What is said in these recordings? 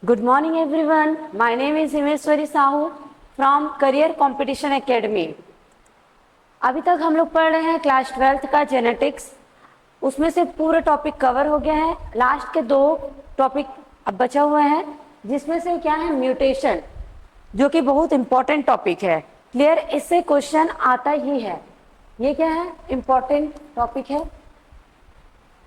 Good morning everyone. My name is Himeshwari Sahu from Career Competition Academy. अभी तक हम लोग पढ़ रहे हैं क्लास 12th का जेनेटिक्स। उसमें से पूरा टॉपिक कवर हो गया है। लास्ट के 2 टॉपिक अब बचा हुआ है, जिसमें से क्या है म्यूटेशन, जो कि बहुत इंपॉर्टेंट टॉपिक है। क्लियर? इससे क्वेश्चन आता ही है। ये क्या है? इंपॉर्टेंट टॉपिक है।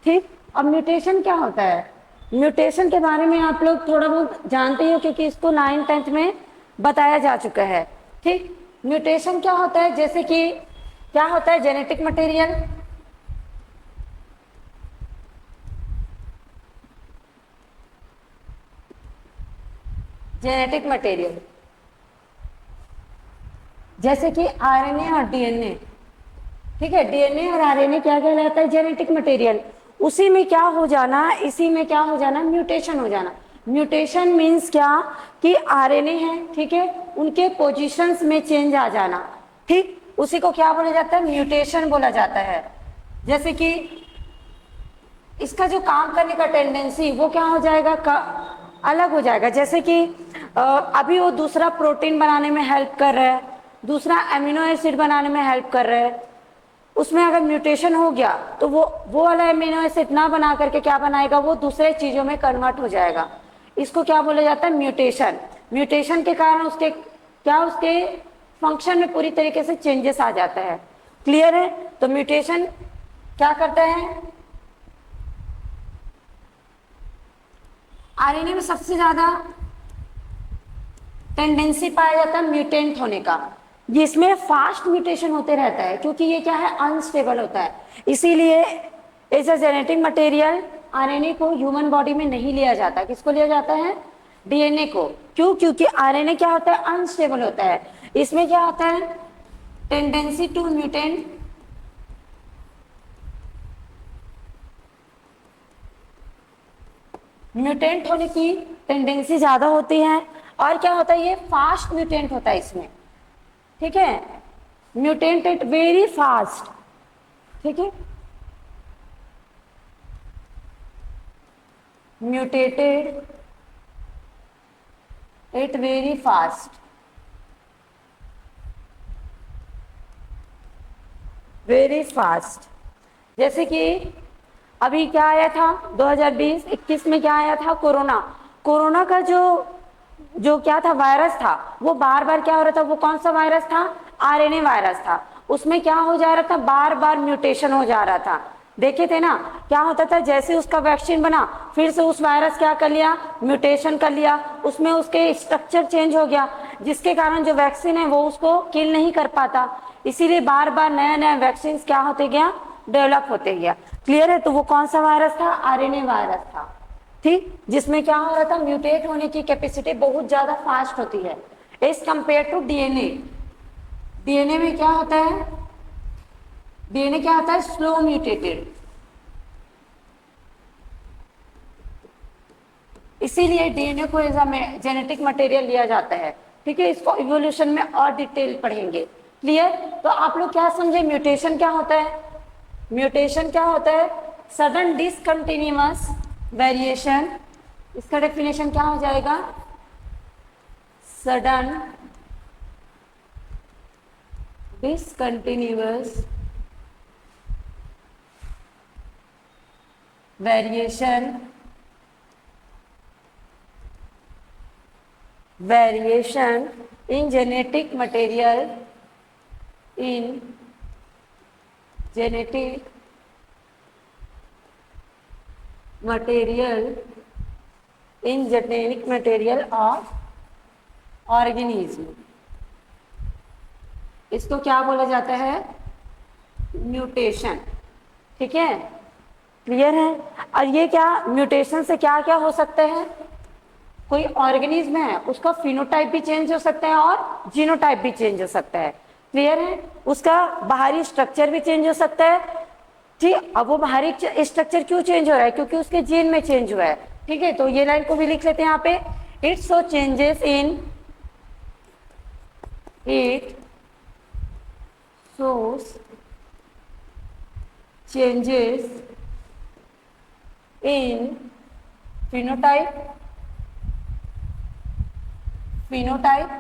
ठीक। अब म्यूटेशन क्या होता है? म्यूटेशन के बारे में आप लोग थोड़ा बहुत जानते ही हो, क्योंकि इसको 9th-10th में बताया जा चुका है। ठीक। म्यूटेशन क्या होता है? जैसे कि क्या होता है? जेनेटिक मटेरियल, जेनेटिक मटेरियल जैसे कि आरएनए और डीएनए। ठीक है, डीएनए और आरएनए क्या कहलाता है? Genetic material. उसी में क्या हो जाना, इसी में क्या हो जाना? म्यूटेशन हो जाना। म्यूटेशन मीन्स क्या कि आरएनए है, ठीक है, उनके पोजीशंस में चेंज आ जाना। ठीक, उसी को क्या बोला जाता है? म्यूटेशन बोला जाता है। जैसे कि इसका जो काम करने का टेंडेंसी वो क्या हो जाएगा? अलग हो जाएगा। जैसे कि अभी वो दूसरा प्रोटीन बनाने में हेल्प कर रहा है, दूसरा एमिनो एसिड बनाने में हेल्प कर रहा है। उसमें अगर म्यूटेशन हो गया तो वो वाला एमिनो एसिड ना बना करके क्या बनाएगा? वो दूसरे चीजों में कन्वर्ट हो जाएगा। इसको क्या बोला जाता है? म्यूटेशन। म्यूटेशन के कारण उसके क्या, उसके फंक्शन में पूरी तरीके से चेंजेस आ जाता है। क्लियर है? तो म्यूटेशन क्या करता है? आरएनए में सबसे ज्यादा टेंडेंसी पाया जाता है म्यूटेंट होने का। जिसमें फास्ट म्यूटेशन होते रहता है, क्योंकि ये क्या है? अनस्टेबल होता है। इसीलिए as a genetic material RNA को ह्यूमन बॉडी में नहीं लिया जाता। किसको लिया जाता है? डीएनए को। क्यों? क्योंकि आरएनए क्या होता है? अनस्टेबल होता है। इसमें क्या होता है? टेंडेंसी टू म्यूटेंट, म्यूटेंट होने की टेंडेंसी ज्यादा होती है। और क्या होता है? ये फास्ट म्यूटेंट होता है इसमें। ठीक है, म्यूटेंट इट वेरी फास्ट। ठीक है, mutated it very fast, very fast. जैसे कि अभी क्या आया था 2020-21 में? क्या आया था? कोरोना। कोरोना का जो जो क्या था, वायरस था, वो बार बार क्या हो रहा था? वो कौन सा वायरस था? आरएनए वायरस था। उसमें क्या हो जा रहा था? बार बार म्यूटेशन हो जा रहा था। देखे थे ना क्या होता था? जैसे उसका वैक्सीन बना, फिर से उस वायरस क्या कर लिया? म्यूटेशन कर लिया, उसमें उसके स्ट्रक्चर चेंज हो गया, जिसके कारण जो वैक्सीन है वो उसको किल नहीं कर पाता। इसीलिए बार बार नया नया वैक्सीन क्या होते गया? डेवलप होते गया। क्लियर है? तो वो कौन सा वायरस था? आरएनए वायरस था। ठीक, जिसमें क्या हो रहा था? म्यूटेट होने की कैपेसिटी बहुत ज्यादा फास्ट होती है as compare to DNA. DNA में क्या होता है? डीएनए क्या होता है? Slow mutated. इसीलिए डीएनए को एज अ जेनेटिक मटेरियल लिया जाता है। ठीक है, इसको इवोल्यूशन में और डिटेल पढ़ेंगे। क्लियर? तो आप लोग क्या समझे? म्यूटेशन क्या होता है? म्यूटेशन क्या होता है? Sudden discontinuous variation. इसका डेफिनेशन क्या हो जाएगा? Sudden discontinuous variation, variation in genetic material, in genetic material, in genetic material of organism. इसको क्या बोला जाता है? म्यूटेशन। ठीक है, क्लियर है? और ये क्या म्यूटेशन से क्या क्या हो सकता है? कोई ऑर्गेनिज्म है उसका फिनोटाइप भी चेंज हो सकता है और जीनोटाइप भी चेंज हो सकता है। क्लियर है? उसका बाहरी स्ट्रक्चर भी चेंज हो सकता है। ठीक, अब वो बाहरी स्ट्रक्चर क्यों चेंज हो रहा है? क्योंकि उसके जीन में चेंज हुआ है। ठीक है, तो ये लाइन को भी लिख लेते हैं यहाँ पे। It show changes in, it shows changes in phenotype phenotype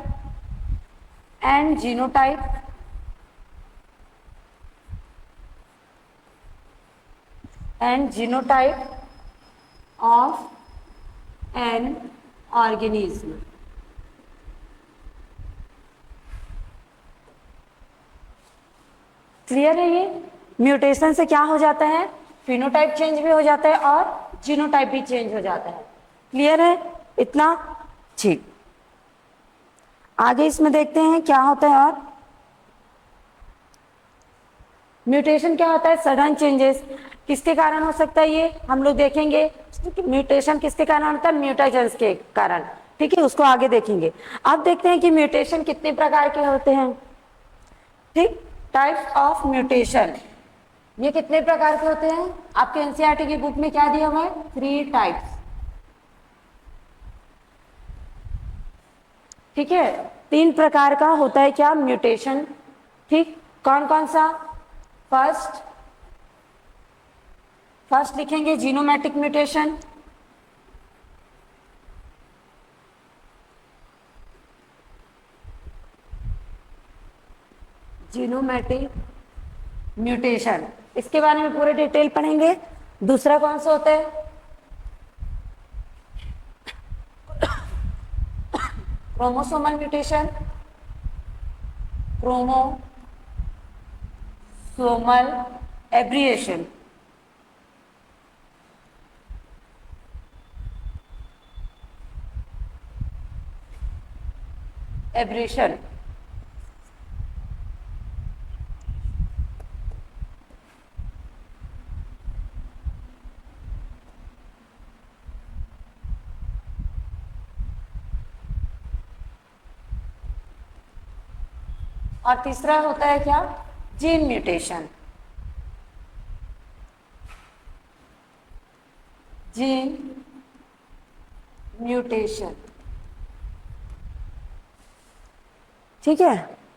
and genotype of an organism. Clear है? ये म्यूटेशन से क्या हो जाता है, फिनोटाइप चेंज भी हो जाता है और जीनोटाइप भी चेंज हो जाता है। क्लियर है इतना? ठीक, आगे इसमें देखते हैं क्या होता है। और म्यूटेशन क्या होता है, सडन चेंजेस। किसके कारण हो सकता है ये हम लोग देखेंगे। म्यूटेशन किसके कारण होता है, म्यूटेशंस के कारण। ठीक है, उसको आगे देखेंगे। अब देखते हैं कि म्यूटेशन कितने प्रकार के होते हैं। ठीक, टाइप्स ऑफ म्यूटेशन, ये कितने प्रकार के होते हैं। आपके एनसीईआरटी की बुक में क्या दिया हुआ है, 3 टाइप्स। ठीक है, 3 प्रकार का होता है क्या, म्यूटेशन। ठीक, कौन कौन सा। फर्स्ट लिखेंगे जीनोमैटिक म्यूटेशन। जीनोमैटिक म्यूटेशन, इसके बारे में पूरे डिटेल पढ़ेंगे। दूसरा कौन सा होता है, क्रोमोसोमल म्यूटेशन। क्रोमोसोमल एब्रिएशन, और तीसरा होता है क्या, जीन म्यूटेशन। जीन म्यूटेशन, ठीक है।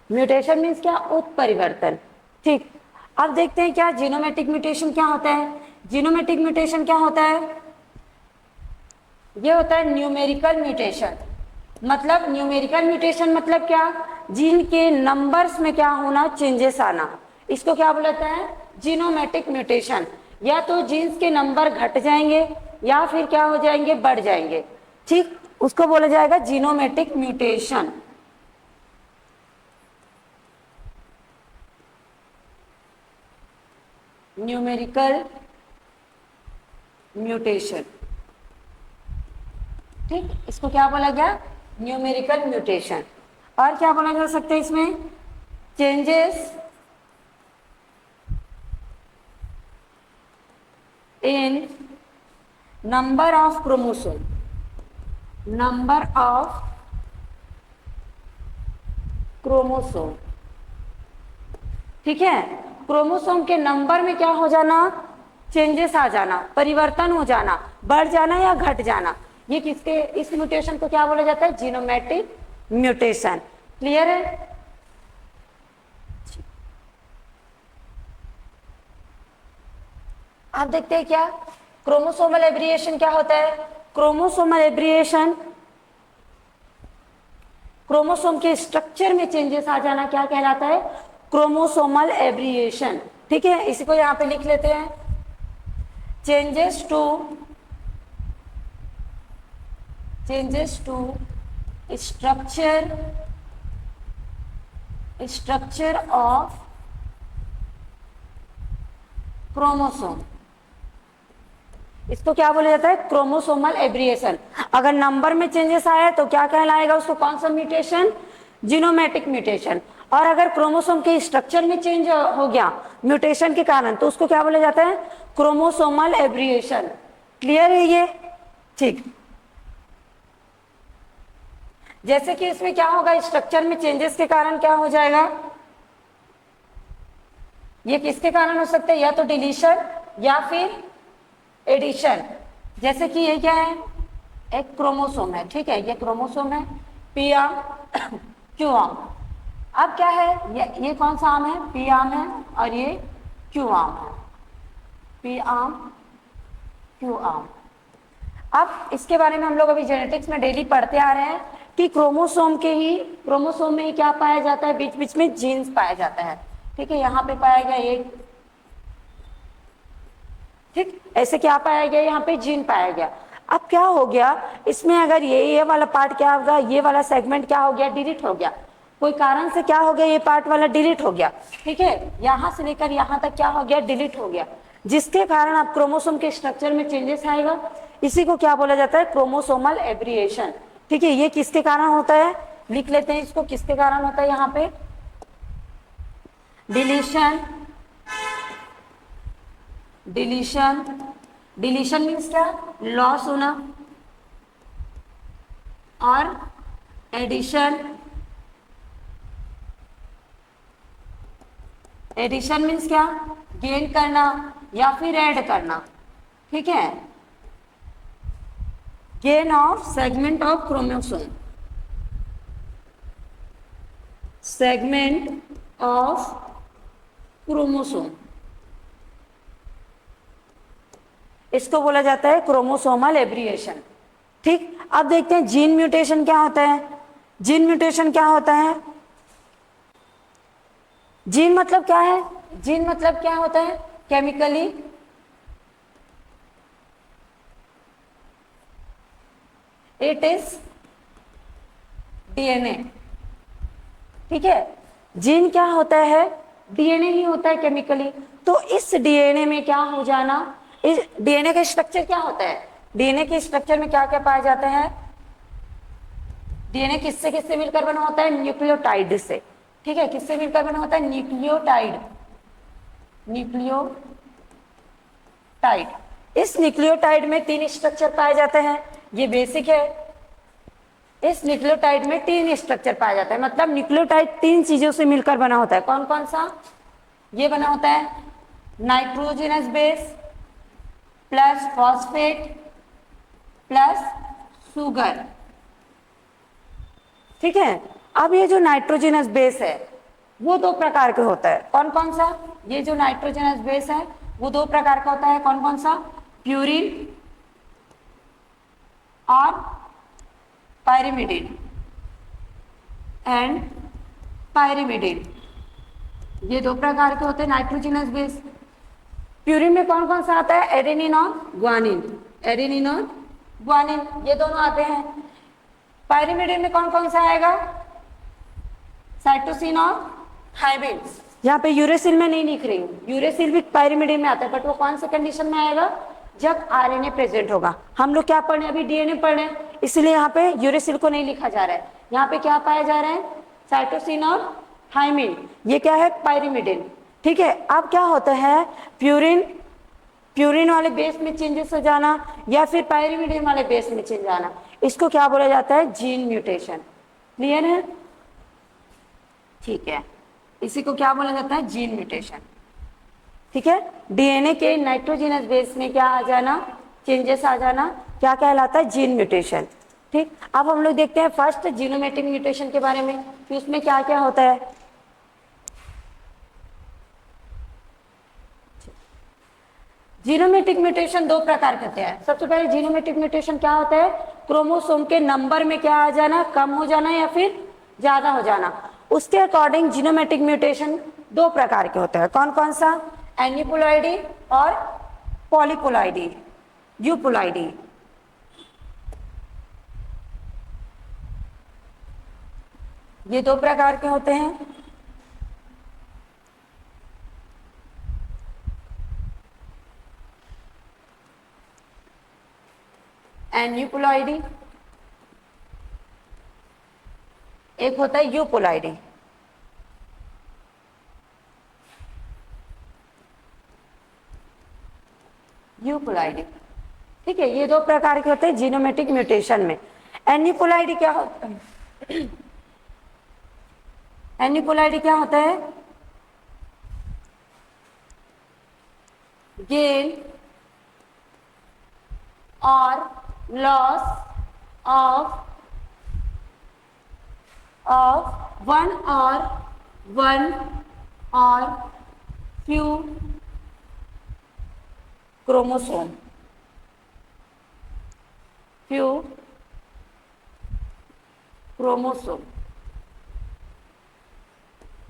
म्यूटेशन मीन्स क्या, उत्परिवर्तन। ठीक, अब देखते हैं क्या जीनोमैटिक म्यूटेशन क्या होता है। जीनोमैटिक म्यूटेशन क्या होता है, ये होता है न्यूमेरिकल म्यूटेशन। मतलब न्यूमेरिकल म्यूटेशन मतलब क्या, जीन के नंबर्स में क्या होना, चेंजेस आना, इसको क्या बोलते हैं, जीनोमैटिक म्यूटेशन। या तो जीन्स के नंबर घट जाएंगे या फिर क्या हो जाएंगे, बढ़ जाएंगे। ठीक, उसको बोला जाएगा जीनोमैटिक म्यूटेशन। न्यूमेरिकल म्यूटेशन, ठीक, इसको क्या बोला गया, न्यूमेरिकल म्यूटेशन। और क्या बोला जा सकता है इसमें, changes in number of chromosome, number of chromosome. ठीक है, क्रोमोसोम के नंबर में क्या हो जाना, चेंजेस आ जाना, परिवर्तन हो जाना, बढ़ जाना या घट जाना। ये किसके, इस म्यूटेशन को क्या बोला जाता है, जीनोमैटिक म्यूटेशन। क्लियर है? आप देखते हैं क्या, क्रोमोसोमल एब्रिएशन क्या होता है। क्रोमोसोमल एब्रिएशन, क्रोमोसोम के स्ट्रक्चर में चेंजेस आ जाना क्या कहलाता है, क्रोमोसोमल एब्रिएशन। ठीक है, इसी को यहां पे लिख लेते हैं, changes to structure of chromosome, इसको क्या बोला जाता है, क्रोमोसोमल एब्रिएशन। अगर नंबर में चेंजेस आया तो क्या कहलाएगा उसको, कौन सा म्यूटेशन, जीनोमैटिक म्यूटेशन। और अगर क्रोमोसोम के स्ट्रक्चर में चेंज हो गया म्यूटेशन के कारण तो उसको क्या बोला जाता है, क्रोमोसोमल एब्रिएशन। क्लियर है ये? ठीक, जैसे कि इसमें क्या होगा, स्ट्रक्चर में चेंजेस के कारण क्या हो जाएगा, ये किसके कारण हो सकता है, या तो डिलीशन या फिर एडिशन। जैसे कि ये क्या है, एक क्रोमोसोम है, ठीक है, ये क्रोमोसोम है, पी आर्म क्यू आर्म। अब क्या है, ये कौन सा आर्म है, पी आर्म है, और ये क्यू आर्म है, पी आर्म क्यू आर्म। अब इसके बारे में हम लोग अभी जेनेटिक्स में डेली पढ़ते आ रहे हैं, कि क्रोमोसोम में ही क्या पाया जाता है, बीच बीच में जीन्स पाया जाता है। ठीक है, यहाँ पे पाया गया ये, ठीक, ऐसे क्या पाया गया, यहाँ पे जीन पाया गया। अब क्या हो गया इसमें, अगर ये वाला पार्ट क्या होगा, ये वाला सेगमेंट क्या हो गया, डिलीट हो गया, कोई कारण से क्या हो गया, ये पार्ट वाला डिलीट हो गया। ठीक है, यहां से लेकर यहां तक क्या हो गया, डिलीट हो गया, जिसके कारण अब क्रोमोसोम के स्ट्रक्चर में चेंजेस आएगा। इसी को क्या बोला जाता है, क्रोमोसोमल एब्रिएशन। ठीक है, ये किसके कारण होता है, लिख लेते हैं इसको, किसके कारण होता है, यहाँ पे डिलीशन। डिलीशन, डिलीशन मीन्स क्या, लॉस होना, और एडिशन, एडिशन मीन्स क्या, गेन करना या फिर ऐड करना। ठीक है, gain of segment of chromosome, segment of chromosome, इसको बोला जाता है क्रोमोसोमल एब्रिएशन। ठीक, अब देखते हैं जीन म्यूटेशन क्या होता है। जीन म्यूटेशन क्या होता है, जीन मतलब क्या है, जीन मतलब क्या होता है, केमिकली इट इज डीएनए। ठीक है, जीन क्या होता है, डीएनए ही होता है केमिकली। तो इस डीएनए में क्या हो जाना, इस डीएनए का स्ट्रक्चर क्या होता है, डीएनए के स्ट्रक्चर में क्या क्या पाया जाता है, डीएनए किससे किससे मिलकर बना होता है, न्यूक्लियोटाइड से। ठीक है, किससे मिलकर बना होता है, न्यूक्लियोटाइड, न्यूक्लियोटाइड। इस न्यूक्लियोटाइड में 3 स्ट्रक्चर पाए जाते हैं, ये बेसिक है। इस न्यूक्लियोटाइड में 3 स्ट्रक्चर पाया जाता है, मतलब न्यूक्लियोटाइड 3 चीजों से मिलकर बना होता है। कौन कौन सा, ये बना होता है nitrogenous base plus phosphate plus sugar. ठीक है, अब ये जो नाइट्रोजनस बेस है वो 2 प्रकार के होता है। कौन कौन सा, ये जो नाइट्रोजनस बेस है वो 2 प्रकार का होता है। कौन कौन सा, प्यूरिन और पायरिमिडिन, एंड पायरिमिडिन, ये 2 प्रकार के होते हैं नाइट्रोजनस बेस। प्यूरिन में कौन कौन सा आता है, एडेनिन और ग्वानिन, एडेनिन और ग्वानिन, ये दोनों आते हैं। पायरिमिडिन में कौन कौन सा आएगा, साइटोसिन और थायमिन। यहाँ पे यूरेसिल में नहीं लिख रही हूँ, यूरेसिल भी पायरिमिडिन में आता है, बट वो कौन से कंडीशन में आएगा, जब आरएनए प्रेजेंट होगा। हम लोग क्या पढ़ रहे हैं, अभी डीएनए पढ़ रहे हैं, इसलिए यहाँ पे यूरेसिल को नहीं लिखा जा रहा है। यहाँ पे क्या पाया जा रहा है, साइटोसिन और थायमिन, ये क्या है, पायरिमिडिन। ठीक है, अब क्या होता है, प्यूरिन वाले बेस में चेंजेस हो जाना या फिर पायरिमिडिन वाले बेस में चेंज आना, इसको क्या बोला जाता है, जीन म्यूटेशन। क्लियर है, ठीक है, इसी को क्या बोला जाता है, जीन म्यूटेशन। ठीक है, डीएनए के नाइट्रोजनस बेस में क्या आ जाना, चेंजेस आ जाना, क्या कहलाता है, जीन म्यूटेशन। ठीक, अब हम लोग देखते हैं फर्स्ट जीनोमेटिक म्यूटेशन के बारे में कि उसमें क्या क्या होता है। जीनोमेटिक म्यूटेशन 2 प्रकार के होते हैं। सबसे पहले जीनोमेटिक म्यूटेशन क्या होता है, क्रोमोसोम के नंबर में क्या आ जाना, कम हो जाना या फिर ज्यादा हो जाना। उसके अकॉर्डिंग जीनोमेटिक म्यूटेशन 2 प्रकार के होते हैं। कौन कौन सा, एनिपुलॉइडी और पॉलीपुलॉइडी, यूपुलॉइडी। ये 2 प्रकार के होते हैं। एन्यूपुलॉइडी, एक होता है यूपुलॉइडी। यूपुलॉइडी, ठीक है, ये 2 प्रकार के होते हैं जीनोमेटिक म्यूटेशन में। एन्यूपुलॉइडी क्या होता है, एन्यूपुलॉइडी क्या होता है, गेन और लॉस ऑफ वन और फ्यू क्रोमोसोम, फ्यू क्रोमोसोम,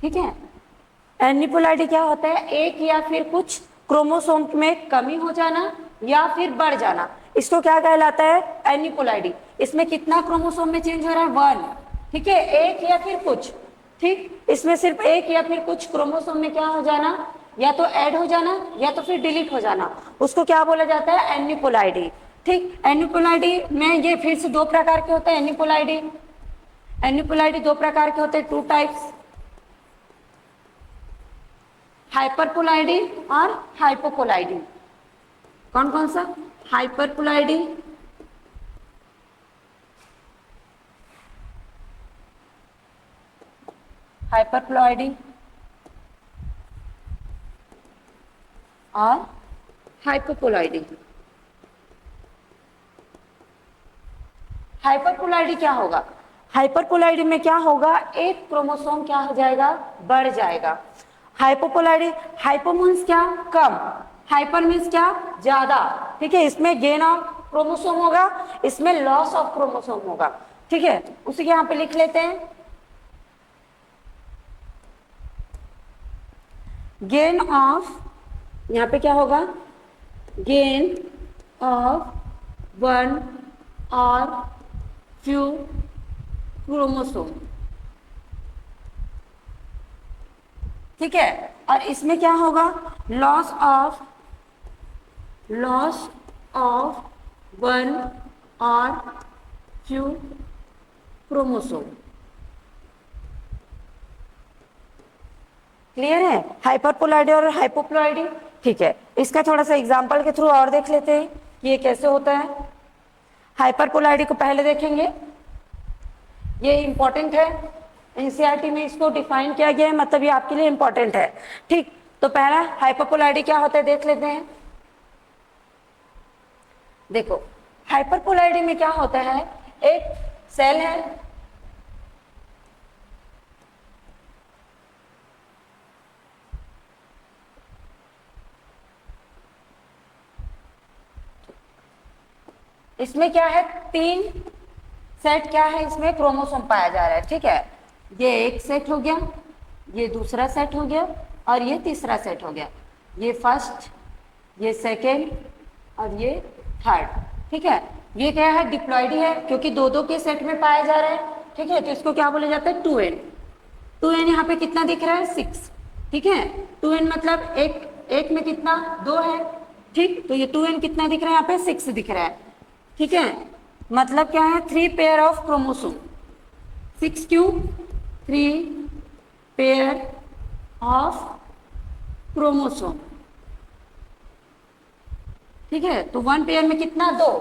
ठीक है। एनिपोलाइडी क्या होता है, एक या फिर कुछ क्रोमोसोम में कमी हो जाना या फिर बढ़ जाना, इसको क्या कहलाता है, एनिपोलाइडी। इसमें कितना क्रोमोसोम में चेंज हो रहा है, 1, ठीक है, एक या फिर कुछ, ठीक, इसमें सिर्फ एक या फिर कुछ क्रोमोसोम में क्या हो जाना, या तो ऐड हो जाना या तो फिर डिलीट हो जाना, उसको क्या बोला जाता है, एनिपोलाइडी, ठीक। एनिपोलाइडी में ये फिर से दो प्रकार के होते हैं, एनिपोलाइडी, एनिपोलाइडी दो प्रकार के होते हैं, 2 टाइप्स, हाइपरपोलाइडी और हाइपोपोलाइडी। कौन कौन सा, हाइपरपोलाइडी, हाइपरपोलाइडी और हाइपोपोलाइडी। हाइपरपोलाइडी क्या होगा, हाइपरपोलाइडी में क्या होगा, एक क्रोमोसोम क्या हो जाएगा, बढ़ जाएगा। हाइपोपोलाइडी, हाइपो मीन्स क्या, कम, हाइपर मीन्स क्या, ज्यादा, ठीक है, इसमें गेन ऑफ क्रोमोसोम होगा, इसमें लॉस ऑफ क्रोमोसोम होगा, ठीक है। उसी के यहाँ पे लिख लेते हैं, गेन ऑफ, यहाँ पे क्या होगा, गेन ऑफ 1 और फ्यू क्रोमोसोम, ठीक है। और इसमें क्या होगा, लॉस ऑफ 1 और फ्यू क्रोमोसोम, क्लियर है, हाइपरपोलाइडी और हाइपोपोलाइडी, ठीक है। इसका थोड़ा सा एग्जांपल के थ्रू और देख लेते हैं कि ये कैसे होता है। हाइपरपोलाइडी को पहले देखेंगे, ये इंपॉर्टेंट है, एनसीईआरटी में इसको डिफाइन किया गया है, मतलब ये आपके लिए इंपॉर्टेंट है, ठीक। तो पहला हाइपरपोलाइडी क्या होता है देख लेते हैं। देखो हाइपरपोलाइडी में क्या होता है, एक सेल है, इसमें क्या है, 3 सेट क्या है, इसमें क्रोमोसोम पाया जा रहा है, ठीक है। ये एक सेट हो गया, ये दूसरा सेट हो गया और ये तीसरा सेट हो गया, ये फर्स्ट, ये सेकेंड और ये थर्ड, ठीक है। ये क्या है, डिप्लॉइडी है, क्योंकि दो दो के सेट में पाया जा रहा है, ठीक है, तो इसको क्या बोला जाता है, 2n। 2n यहाँ पे कितना दिख रहा है, 6, ठीक है। 2n मतलब एक में कितना, 2 है, ठीक, तो ये 2n कितना दिख रहा है, यहाँ पे 6 दिख रहा है, ठीक है। मतलब क्या है, 3 पेयर ऑफ क्रोमोसोम, 6 क्यों, 3 पेयर ऑफ क्रोमोसोम, ठीक है। तो 1 पेयर में कितना, 2,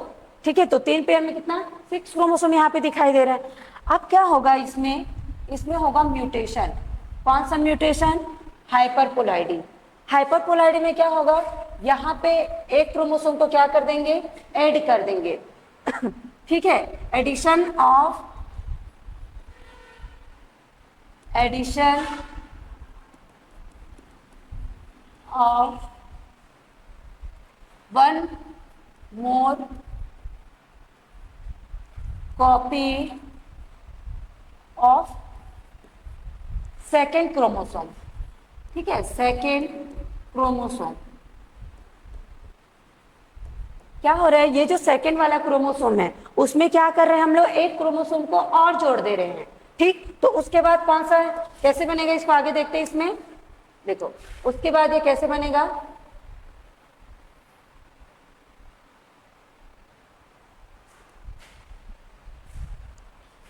ठीक है, तो 3 पेयर में कितना, 6 क्रोमोसोम यहाँ पे दिखाई दे रहा है। अब क्या होगा इसमें, इसमें होगा म्यूटेशन, कौन सा म्यूटेशन, हाइपरपोलाइडी। हाइपरपोलाइडी में क्या होगा, यहाँ पे एक क्रोमोसोम को क्या कर देंगे, ऐड कर देंगे, ठीक है, addition of 1 more copy of second chromosome, ठीक है, सेकेंड क्रोमोसोम। क्या हो रहा है, ये जो सेकेंड वाला क्रोमोसोम है उसमें क्या कर रहे हैं हम लोग, एक क्रोमोसोम को और जोड़ दे रहे हैं, ठीक। तो उसके बाद कौन सा है, कैसे बनेगा, इसको आगे देखते हैं। इसमें देखो उसके बाद ये कैसे बनेगा,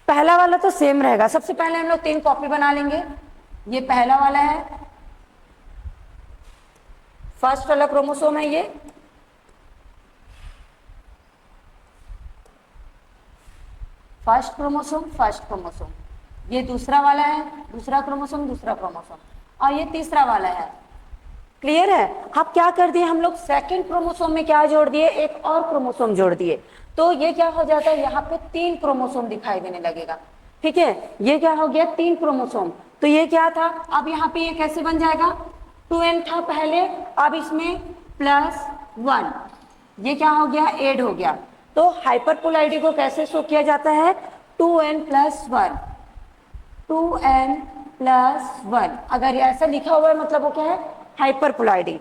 पहला वाला तो सेम रहेगा। सबसे पहले हम लोग 3 कॉपी बना लेंगे। ये पहला वाला है, फर्स्ट वाला क्रोमोसोम है ये, फर्स्ट क्रोमोसोम, ये दूसरा वाला है, दूसरा क्रोमोसोम, और ये तीसरा वाला है। क्लियर है। अब क्या कर दिए हम लोग, सेकंड क्रोमोसोम में क्या जोड़ दिए, एक और क्रोमोसोम जोड़ दिए, तो ये क्या हो जाता है, यहाँ पे 3 क्रोमोसोम दिखाई देने लगेगा, ठीक है। ये क्या हो गया, 3 क्रोमोसोम, तो ये क्या था, अब यहाँ पे ये कैसे बन जाएगा, 2n था पहले, अब इसमें +1, ये क्या हो गया, ऐड हो गया। तो हाइपरपोलाइडी को कैसे शो किया जाता है, 2n+1, 2n+1। अगर ये ऐसा लिखा हुआ है मतलब वो क्या है, हाइपरपोलाइडी।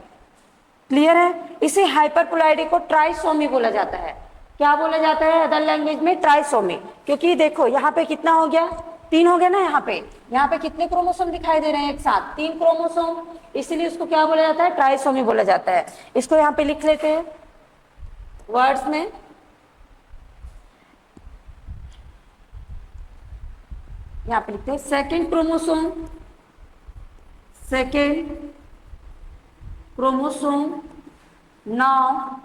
क्लियर है? इसी हाइपरपोलाइडी को ट्राइसोमी बोला जाता है। क्या बोला जाता है अदर लैंग्वेज में? ट्राइसोमी। क्योंकि देखो यहाँ पे कितना हो गया, 3 हो गया ना। यहाँ पे कितने क्रोमोसोम दिखाई दे रहे हैं एक साथ? 3 क्रोमोसोम, इसीलिए इसको क्या बोला जाता है? ट्राइसोमी बोला जाता है। इसको यहाँ पे लिख लेते हैं वर्ड्स में। यहाँ पे लिखते हैं second chromosome, second chromosome now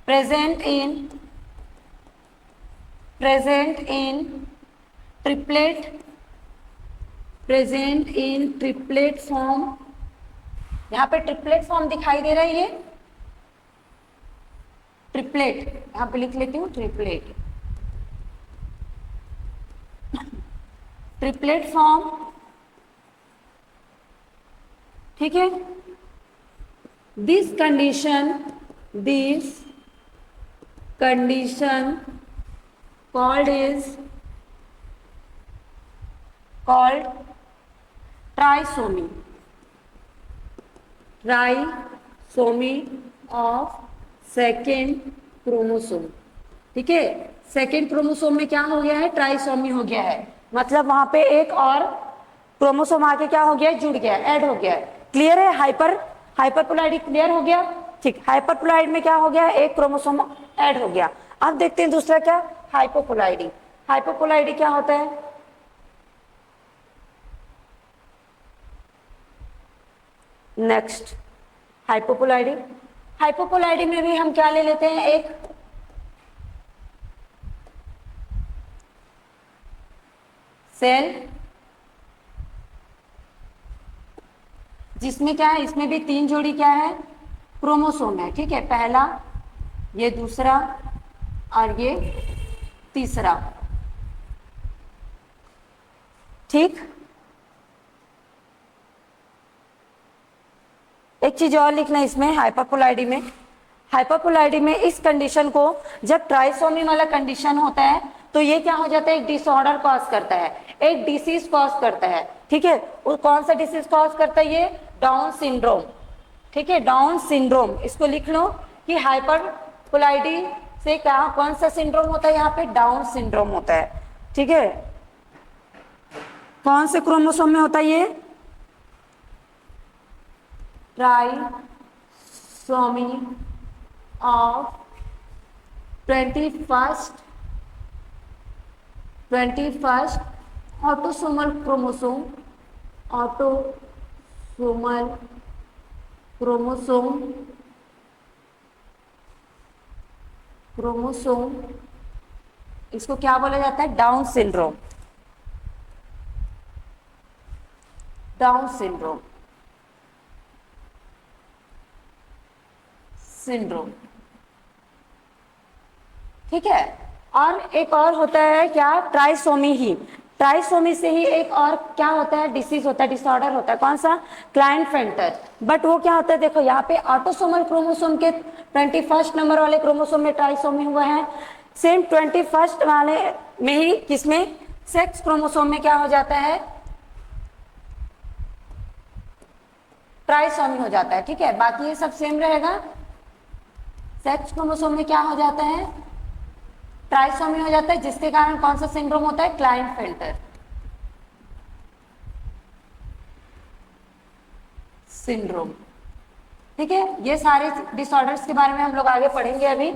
present in triplet, present in triplet form। यहाँ पे ट्रिपलेट फॉर्म दिखाई दे रहा है, ये ट्रिपलेट, यहाँ पे लिख लेती हूँ ट्रिपलेट, ट्रिपलेट फॉर्म। ठीक है? This condition called trisomy of second chromosome। ठीक है? सेकेंड क्रोमोसोम में क्या हो गया है? ट्राइसोमी हो गया है। मतलब वहां पे एक और क्रोमोसोम आके क्या हो गया? जुड़ गया, ऐड हो गया। क्लियर है? हाइपरपोलाइडी क्लियर हो गया? ठीक। हाइपरपोलाइड में क्या हो गया? एक क्रोमोसोम ऐड हो गया। अब देखते हैं दूसरा क्या, हाइपोपोलाइडी। हाइपोपोलाइडी क्या होता है? नेक्स्ट हाइपोपोलाइडी। हाइपोपोलाइडी में भी हम क्या ले लेते हैं? एक सेल, जिसमें क्या है? इसमें भी 3 जोड़ी क्या है? क्रोमोसोम है। ठीक है? पहला, ये दूसरा और ये तीसरा। ठीक। एक चीज और लिखना इसमें, हाइपरपोलाइडी में इस कंडीशन को, जब ट्राइसोमी वाला कंडीशन होता है तो ये क्या हो जाता है? एक डिसऑर्डर कॉज करता है, एक डिसीज कॉज करता है। ठीक है? वो कौन सा डिसीज कॉज करता है? ये डाउन सिंड्रोम। ठीक है? डाउन सिंड्रोम, इसको लिख लो कि हाइपरपोलाइडी से क्या, कौन सा सिंड्रोम होता है? यहाँ पे डाउन सिंड्रोम होता है। ठीक है? कौन से क्रोमोसोम में होता है ये? Trisomy of 21st autosomal chromosome, chromosome, इसको क्या बोला जाता है? Down syndrome. ठीक है? और एक और होता है क्या? ट्राइसोमी से ही एक और क्या होता है? डिसीज होता है, डिसऑर्डर होता है। कौन सा? क्लाइनफेल्टर। बट वो क्या होता है? देखो यहाँ पे ऑटोसोमल क्रोमोसोम के 21st नंबर वाले क्रोमोसोम में ट्राइसोमी हुआ है, सेम 21st वाले में ही किसमें? सेक्स क्रोमोसोम में क्या हो जाता है? ट्राइसोमी हो जाता है। ठीक है? बाकी ये सब सेम रहेगा। सेक्स क्रोमोसोम में क्या हो जाता है? ट्राइसोमी हो जाता है, जिसके कारण कौन सा सिंड्रोम होता है? Klinefelter syndrome. ठीक है? ये सारे डिसऑर्डर्स के बारे में हम लोग आगे पढ़ेंगे। अभी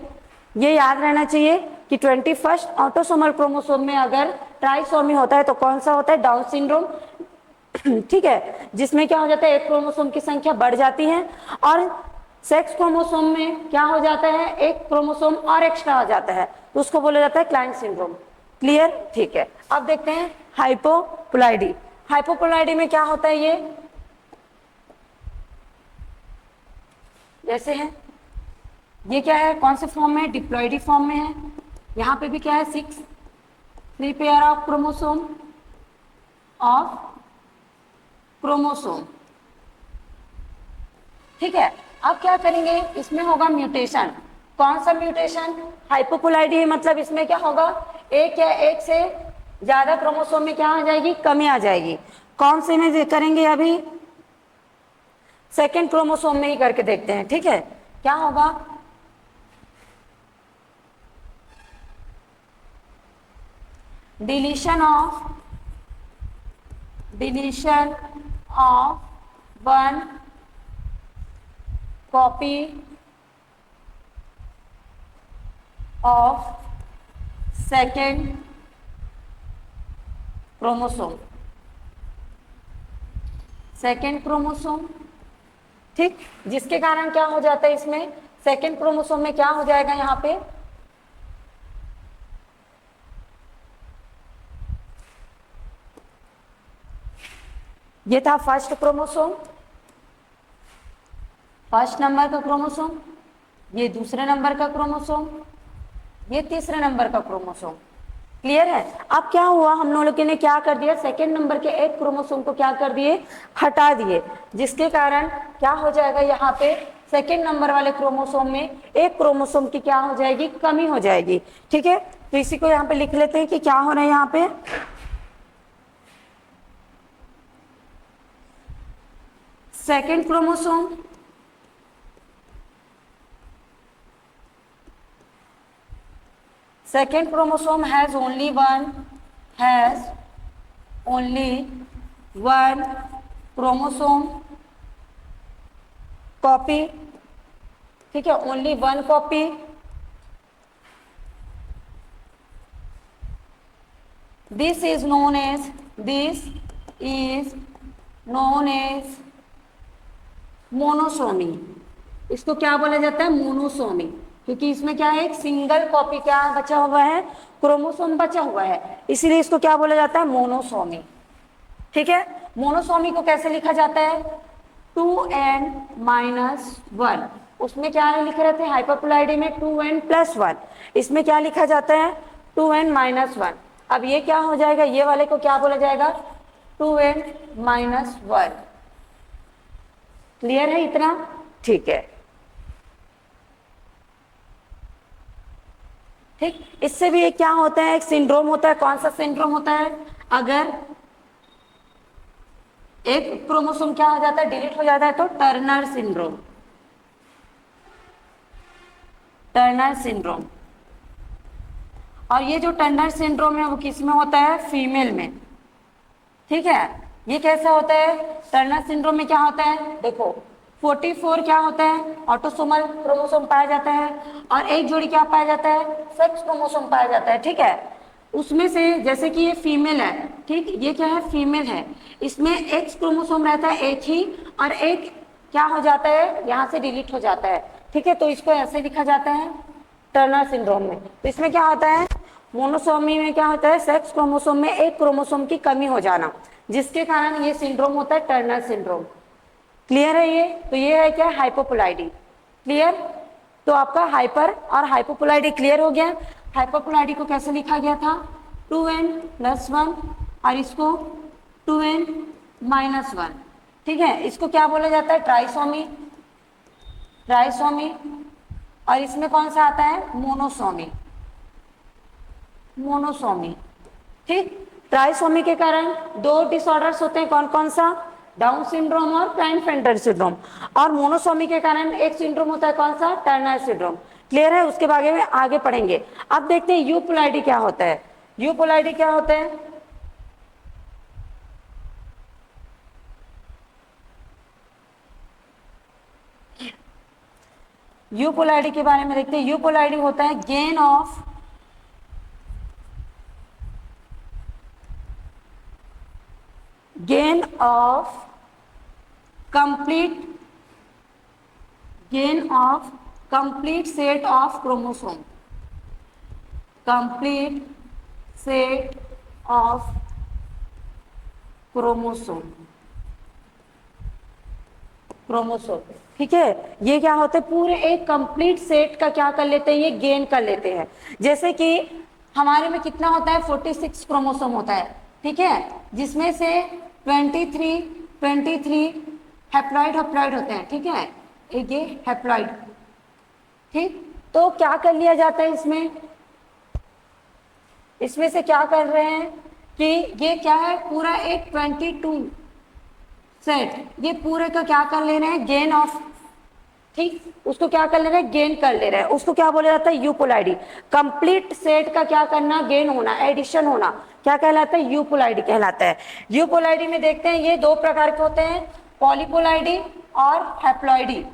ये याद रहना चाहिए कि 21st ऑटोसोमल क्रोमोसोम में अगर ट्राइसोमी होता है तो कौन सा होता है? Down syndrome. ठीक है? जिसमें क्या हो जाता है? एक क्रोमोसोम की संख्या बढ़ जाती है, और सेक्स क्रोमोसोम में क्या हो जाता है? एक क्रोमोसोम और एक्स्ट्रा आ जाता है, तो उसको बोला जाता है क्लाइन सिंड्रोम। क्लियर? ठीक है। अब देखते हैं हाइपोपोलाइडी। हाइपोपोलाइडी में क्या होता है? जैसे है, ये क्या है? कौन से फॉर्म में? डिप्लॉइडी फॉर्म में है। यहाँ पे भी क्या है? 3 पेयर ऑफ क्रोमोसोम। ठीक है? अब क्या करेंगे? इसमें होगा म्यूटेशन। कौन सा म्यूटेशन? हाइपोप्लॉइडी, मतलब इसमें क्या होगा, एक या एक से ज्यादा क्रोमोसोम में क्या आ जाएगी, कमी आ जाएगी। कौन से में करेंगे अभी? सेकेंड क्रोमोसोम में ही करके देखते हैं, ठीक है। क्या होगा? Deletion of one copy of second chromosome, second chromosome, ठीक। जिसके कारण क्या हो जाता है, इसमें सेकेंड क्रोमोसोम में क्या हो जाएगा, यहां पे ये था फर्स्ट क्रोमोसोम, फर्स्ट नंबर का क्रोमोसोम, ये दूसरे नंबर का क्रोमोसोम, ये तीसरे नंबर का क्रोमोसोम। क्लियर है? अब क्या हुआ, हम लोगों ने क्या कर दिया, सेकेंड नंबर के एक क्रोमोसोम को क्या कर दिए, हटा दिए, जिसके कारण क्या हो जाएगा, यहाँ पे सेकेंड नंबर वाले क्रोमोसोम में एक क्रोमोसोम की क्या हो जाएगी, कमी हो जाएगी, ठीक है। तो इसी को यहाँ पे लिख लेते हैं कि क्या हो रहा है यहाँ पे, second chromosome second chromosome has only one chromosome copy, ठीक है, only one copy, this is known as monosomy. इसको क्या बोला जाता है, मोनोसोमी, क्योंकि इसमें क्या है, एक सिंगल कॉपी क्या बचा हुआ है, क्रोमोसोम बचा हुआ है, इसीलिए इसको क्या बोला जाता है, मोनोसोमी, ठीक है। मोनोसोमी को कैसे लिखा जाता है, 2n-1, उसमें क्या लिख रहे थे, हाइपोप्लॉइडी में 2n+1, इसमें क्या लिखा जाता है, 2n-1। अब ये क्या हो जाएगा, ये वाले को क्या बोला जाएगा, 2n-1। क्लियर है इतना? ठीक है, ठीक। इससे भी एक क्या होता है, एक सिंड्रोम होता है। कौन सा सिंड्रोम होता है, अगर एक क्रोमोसोम क्या हो जाता है, डिलीट हो जाता है, तो टर्नर सिंड्रोम, टर्नर सिंड्रोम। और ये जो टर्नर सिंड्रोम है वो किस में होता है, फीमेल में, ठीक है। ये कैसा होता है, टर्नर सिंड्रोम में क्या होता है, देखो 44 क्या होता है, ऑटोसोमल क्रोमोसोम पाया जाता है, और एक जोड़ी क्या पाया जाता है, सेक्स क्रोमोसोम पाया जाता है, ठीक है। उसमें से जैसे कि ये फीमेल है, ठीक, ये क्या है, फीमेल है, इसमें एक्स क्रोमोसोम रहता है एक ही, और एक क्या हो जाता है, यहाँ से डिलीट हो जाता है, ठीक है। तो इसको ऐसे लिखा जाता है टर्नर सिंड्रोम में। तो इसमें क्या होता है, मोनोसोमी में क्या होता है, सेक्स क्रोमोसोम में एक क्रोमोसोम की कमी हो जाना, जिसके कारण ये सिंड्रोम होता है टर्नर सिंड्रोम। क्लियर है ये? तो ये है क्या, हाइपोप्लॉइडी। क्लियर? तो आपका हाइपर और हाइपोप्लॉइडी क्लियर हो गया। हाइपोप्लॉइडी को कैसे लिखा गया था, 2n+1, और इसको 2n-1, ठीक है। इसको क्या बोला जाता है, ट्राइसोमी, ट्राइसोमी। और इसमें कौन सा आता है, मोनोसोमी, मोनोसोमी, ठीक। ट्राइसोमी के कारण दो डिसऑर्डर्स होते हैं, कौन कौन सा, डाउन सिंड्रोम और क्लाइनफेल्टर सिंड्रोम। और मोनोसोमी के कारण एक सिंड्रोम होता है, कौन सा, टर्नर सिंड्रोम। क्लियर है? उसके बारे में आगे पढ़ेंगे। अब देखते हैं यूपोलॉइडी क्या होता है। यूपोलॉइडी क्या होता है, यूपोलॉइडी के बारे में देखते हैं। यूपोलॉइडी होता है gain of complete set of chromosome, complete set of chromosome, ठीक है। ये क्या होता है, पूरे एक कंप्लीट सेट का क्या कर लेते हैं, ये गेन कर लेते हैं। जैसे कि हमारे में कितना होता है, 46 क्रोमोसोम होता है, ठीक है, जिसमें से 23 हैप्लॉइड होते हैं, ठीक है, एक ये हैप्लॉइड, ठीक, तो क्या कर लिया जाता है इसमें, इसमें से क्या कर रहे हैं कि ये क्या है, पूरा एक 22 सेट, ये पूरे का क्या कर ले रहे हैं, गेन ऑफ, ठीक, उसको क्या कर ले रहे हैं, गेन कर ले रहे हैं, उसको क्या बोला जाता है, यूपोलाइडी। कंप्लीट सेट का क्या करना, गेन होना, एडिशन होना, क्या कहलाता है, यूपोलाइडी कहलाता है। यूपोलाइडी में देखते हैं ये दो प्रकार के होते हैं, पॉलीपोलाइडी और हैप्लॉइडी।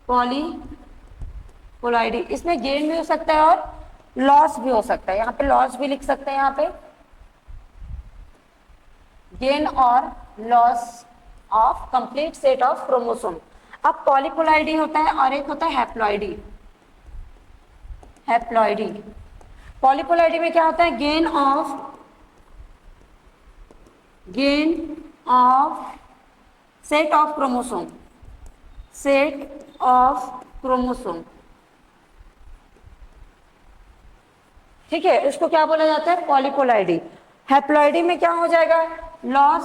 पॉलीपोलाइडी, इसमें गेन भी हो सकता है और लॉस भी हो सकता है, यहाँ पे लॉस भी लिख सकते हैं, यहाँ पे गेन और loss of complete set of chromosome. अब पॉलीपोलाइडी होता है और एक होता है हैप्लॉइडी। हैप्लॉइडी, पॉलीपोलाइडी में क्या होता है, gain of set of chromosome, set of chromosome, ठीक है, इसको क्या बोला जाता है, पॉलीपोलाइडी। हैप्लॉइडी में क्या हो जाएगा, loss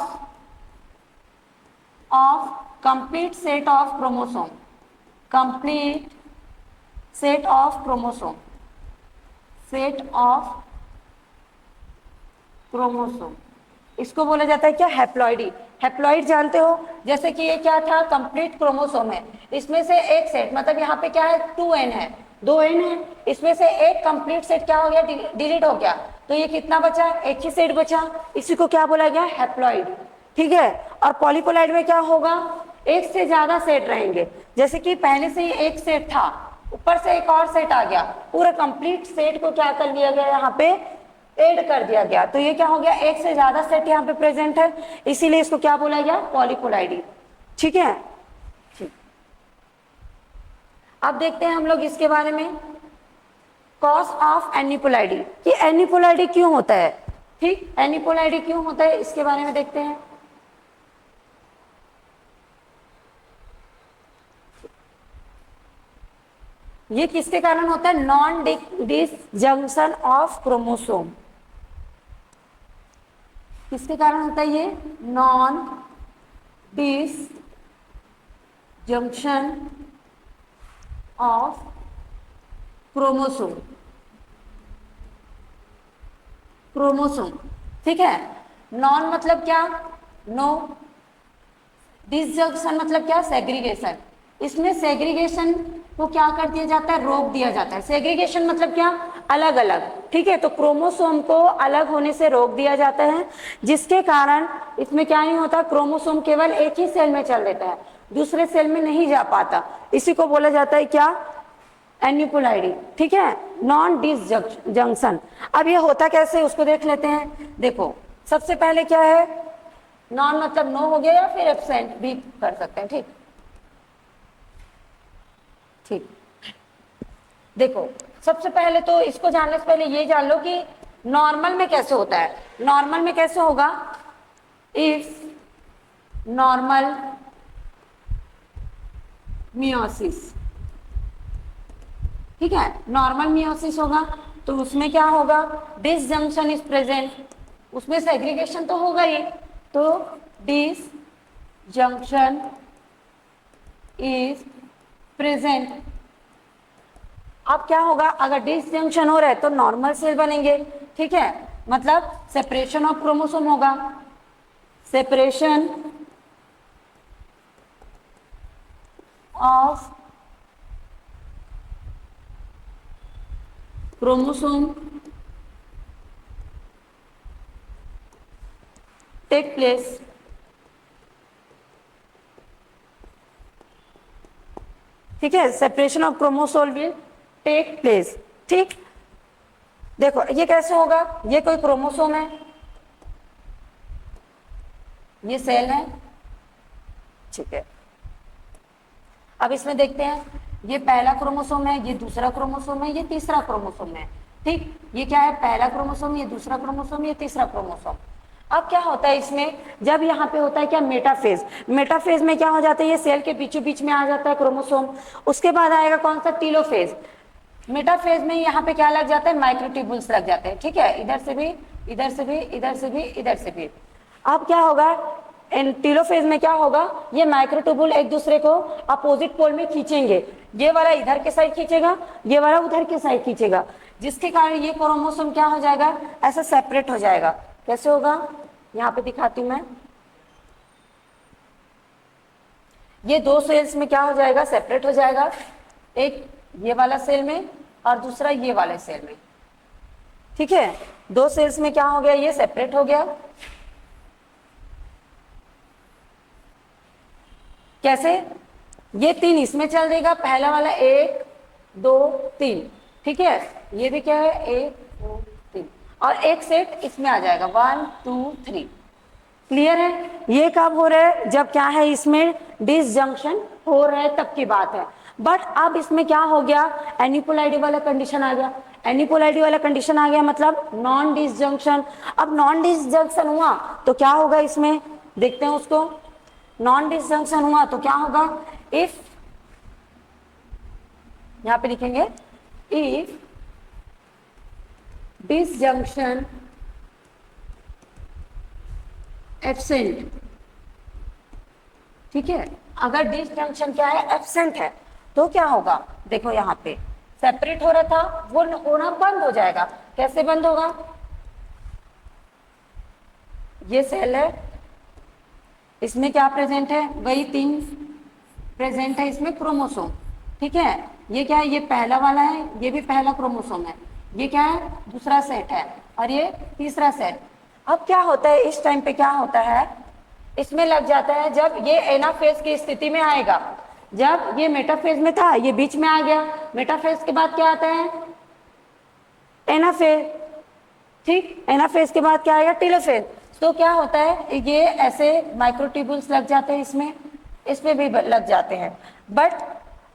of complete set of chromosome, complete set of chromosome, set of chromosome, इसको बोला जाता है क्या, हैप्लॉइडी। हैप्लॉइड जानते हो, जैसे कि ये क्या था, कंप्लीट क्रोमोसोम है, इसमें से एक सेट, मतलब यहाँ पे क्या है, 2n है, 2n है, इसमें से एक कंप्लीट सेट क्या हो गया, डिलीट हो गया, तो ये कितना बचा, एक ही सेट बचा, इसी को क्या बोला गया, हैप्लॉइड, ठीक है। और पॉलीपोलाइड में क्या होगा, एक से ज्यादा सेट रहेंगे, जैसे कि पहले से ही एक सेट था, ऊपर से एक और सेट आ गया, पूरा कंप्लीट सेट को क्या कर लिया गया, यहाँ पे ऐड कर दिया गया, तो ये क्या हो गया, एक से ज्यादा सेट यहाँ पे प्रेजेंट है, इसीलिए इसको क्या बोला गया, पॉलीपोलाइडी, ठीक है। ठीक, अब देखते हैं हम लोग इसके बारे में, कॉज ऑफ एनिपोलाइडी, कि एनिपोलाइडी क्यों होता है, ठीक, एनिपोलाइडी क्यों होता है, इसके बारे में देखते हैं। ये किसके कारण होता है, नॉन डिसजंक्शन ऑफ क्रोमोसोम, किसके कारण होता है ये, non disjunction of chromosome, chromosome, ठीक है। नॉन मतलब क्या, नो, डिसजंक्शन मतलब क्या, सेग्रीगेशन, इसमें सेग्रीगेशन को क्या कर दिया जाता है, रोक दिया जाता है। सेग्रीगेशन मतलब क्या, अलग अलग, ठीक है, तो क्रोमोसोम को अलग होने से रोक दिया जाता है, जिसके कारण इसमें क्या नहीं होता, क्रोमोसोम केवल एक ही सेल में चल देता है, दूसरे सेल में नहीं जा पाता, इसी को बोला जाता है क्या, एनिपोलाइडी, ठीक है, नॉन डिसजंक्शन। अब ये होता कैसे, उसको देख लेते हैं। देखो सबसे पहले क्या है, नॉन मतलब नो हो गया, या फिर एब्सेंट भी कर सकते हैं, ठीक, ठीक। देखो सबसे पहले तो इसको जानने से पहले ये जान लो कि नॉर्मल में कैसे होता है। नॉर्मल में कैसे होगा, इफ नॉर्मल मियोसिस, ठीक है, नॉर्मल मियोसिस होगा तो उसमें क्या होगा, डिसजंक्शन इज प्रेजेंट, उसमें सेग्रीगेशन तो होगा ही, तो डिसजंक्शन इज प्रेजेंट। अब क्या होगा, अगर डिसजंक्शन हो रहा है तो नॉर्मल सेल बनेंगे, ठीक है, मतलब सेपरेशन ऑफ क्रोमोसोम होगा, separation of chromosome take place, ठीक है, separation of chromosome will take place, ठीक। देखो ये कैसे होगा, ये कोई क्रोमोसोम है, ये सेल है, ठीक है। अब इसमें देखते हैं, ये पहला क्रोमोसोम है, ये दूसरा क्रोमोसोम है, ये तीसरा क्रोमोसोम है, ठीक, ये क्या है, पहला क्रोमोसोम, ये दूसरा क्रोमोसोम, ये तीसरा क्रोमोसोम। अब क्या होता है इसमें, जब यहाँ पे होता है क्या, मेटाफेज, मेटाफेज में क्या हो जाता है, ये सेल के बीचों बीच में आ जाता है क्रोमोसोम, उसके बाद आएगा कौन सा, टीलोफेज। मेटाफेज में यहाँ पे क्या लग जाता है, माइक्रोट्यूबुल्स लग जाते हैं, ठीक है, इधर से भी, इधर से भी, इधर से भी, इधर से भी। अब क्या होगा, इन टीलोफेज में क्या होगा, ये माइक्रोट्यूबुल एक दूसरे को अपोजिट पोल में खींचेंगे, ये वाला इधर के साइड खींचेगा, ये वाला उधर के साइड खींचेगा, जिसके कारण ये क्रोमोसोम क्या हो जाएगा, ऐसा सेपरेट हो जाएगा। कैसे होगा, यहाँ पे दिखाती हूं मैं। ये दो सेल्स में क्या हो जाएगा, सेपरेट हो जाएगा, एक ये वाला सेल में और दूसरा ये वाले सेल में। ठीक है, दो सेल्स में क्या हो गया, ये सेपरेट हो गया। कैसे, ये 3 इसमें चल देगा, पहला वाला 1 2 3, ठीक है, ये भी क्या है 1 2 3, और एक सेट इसमें आ जाएगा 1 2 3। क्लियर है, ये कब हो रहा है, जब क्या है इसमें डिसजंक्शन हो रहा है तब की बात है। बट अब इसमें क्या हो गया, एनिपोलाइडी वाला कंडीशन आ गया। एनिपोलाइडी वाला कंडीशन आ गया मतलब नॉन डिसजंक्शन। अब नॉन डिसजंक्शन हुआ तो क्या होगा, इसमें देखते हैं उसको। नॉन डिसजंक्शन हुआ तो क्या होगा, इफ, यहां पे लिखेंगे इफ डिसजंक्शन एब्सेंट। ठीक है, अगर डिसजंक्शन क्या है, एब्सेंट है, तो क्या होगा, देखो यहाँ पे सेपरेट हो रहा था, वो होना बंद हो जाएगा। कैसे बंद होगा, ये सेल है, इसमें क्या प्रेजेंट है, वही 3 प्रेजेंट है इसमें क्रोमोसोम। ठीक है, ये क्या है, ये पहला वाला है, ये भी पहला क्रोमोसोम है, ये क्या है, दूसरा सेट है, और ये तीसरा सेट। अब क्या होता है, इस टाइम पे क्या होता है, इसमें लग जाता है, जब ये एनाफेज की स्थिति में आएगा, जब ये मेटाफेज में था, ये बीच में आ गया, मेटाफेज के बाद क्या आता है, एनाफेज। ठीक, एनाफेज के बाद क्या आएगा, टेलोफेज। तो क्या होता है, ये ऐसे माइक्रोट्यूबुल्स लग जाते हैं इसमें भी लग जाते हैं। बट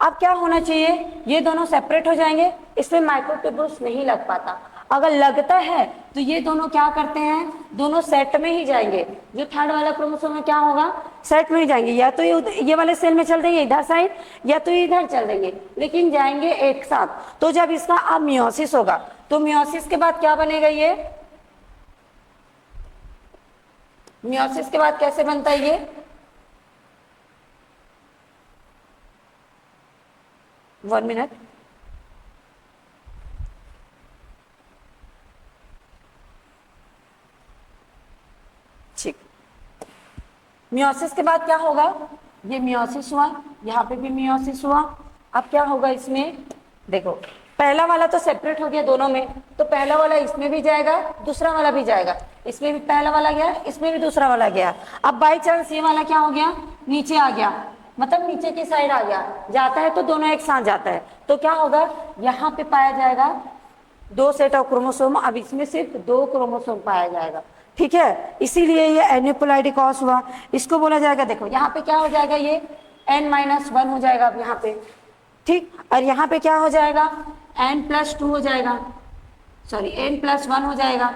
अब क्या होना चाहिए, ये दोनों सेपरेट हो जाएंगे, इसमें माइक्रोट्यूबुल्स नहीं लग पाता। अगर लगता है तो ये दोनों क्या करते हैं, दोनों सेट में ही जाएंगे। जो थर्ड वाला क्रोमोसोम में क्या होगा, सेट में ही जाएंगे, या तो ये वाले सेल में चल देंगे इधर साइड, या तो इधर चल देंगे, लेकिन जाएंगे एक साथ। तो जब इसका अब मियोसिस होगा, तो मियोसिस के बाद क्या बनेगा, ये मियोसिस के बाद कैसे बनता है, ये वन मिनट, ठीक। मियोसिस के बाद क्या होगा, ये मियोसिस हुआ, यहाँ पे भी मियोसिस हुआ। अब क्या होगा इसमें, देखो पहला वाला तो सेपरेट हो गया दोनों में, तो पहला वाला इसमें भी जाएगा, दूसरा वाला भी जाएगा, इसमें भी पहला वाला गया, इसमें भी दूसरा वाला गया। अब बाई चांस ये वाला क्या हो गया, नीचे आ गया, मतलब नीचे की साइड आ गया, जाता है तो दोनों एक साथ जाता है, तो क्या होगा, यहाँ पे पाया जाएगा 2 सेट ऑफ क्रोमोसोम। अब इसमें सिर्फ 2 क्रोमोसोम पाया जाएगा। ठीक है, इसीलिए ये एनिपोलाइडी कॉस हुआ, इसको बोला जाएगा। देखो यहाँ पे क्या हो जाएगा, ये n-1 हो जाएगा अब यहाँ पे। ठीक, और यहाँ पे क्या हो जाएगा, n+2 हो जाएगा, सॉरी n+1 हो जाएगा।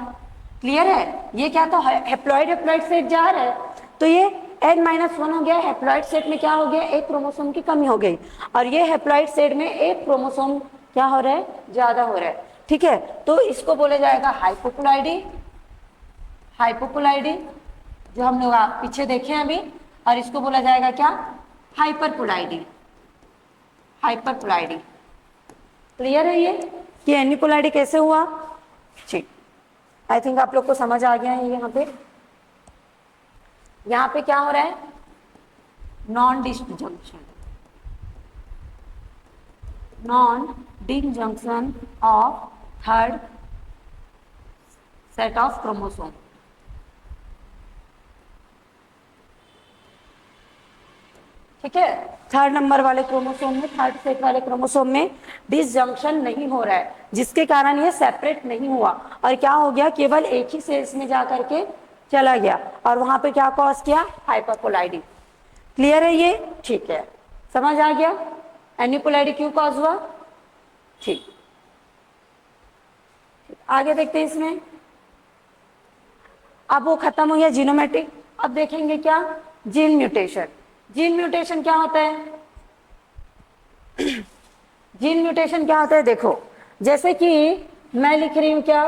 क्लियर है, ये क्या तो हैप्लॉइड सेट जा रहा है, तो ये n-1 हो गया। हैप्लॉइड सेट में क्या हो गया, एक क्रोमोसोम की कमी हो गई, और ये हैप्लॉइड सेट में एक क्रोमोसोम क्या हो रहा है, ज्यादा हो रहा है। ठीक है, तो इसको बोला जाएगा हाइपोप्लॉइडी, हाइपोप्लॉइडी जो हम लोग पीछे देखे अभी, और इसको बोला जाएगा क्या, हाइपरप्लॉइडी, हाइपरप्लॉइडी। क्लियर है ये कि एनिपोलाइडी कैसे हुआ। ठीक, आई थिंक आप लोग को समझ आ गया है। यहाँ पे क्या हो रहा है, non disjunction, non disjunction of third set of chromosome. ठीक है, थर्ड नंबर वाले क्रोमोसोम में, थर्ड सेट वाले क्रोमोसोम में डिसजंक्शन नहीं हो रहा है, जिसके कारण ये सेपरेट नहीं हुआ, और क्या हो गया, केवल एक ही सेल्स में जा करके चला गया, और वहां पे क्या कॉज किया, हाइपरप्लॉइडी। क्लियर है ये, ठीक है, समझ आ गया एनिपोलाइडी क्यों कॉज हुआ। ठीक, आगे देखते हैं इसमें। अब वो खत्म हो गया जीनोमेटिक, अब देखेंगे क्या, जीन म्यूटेशन। जीन म्यूटेशन क्या होता है, जीन म्यूटेशन क्या होता है, देखो जैसे कि मैं लिख रही हूं क्या,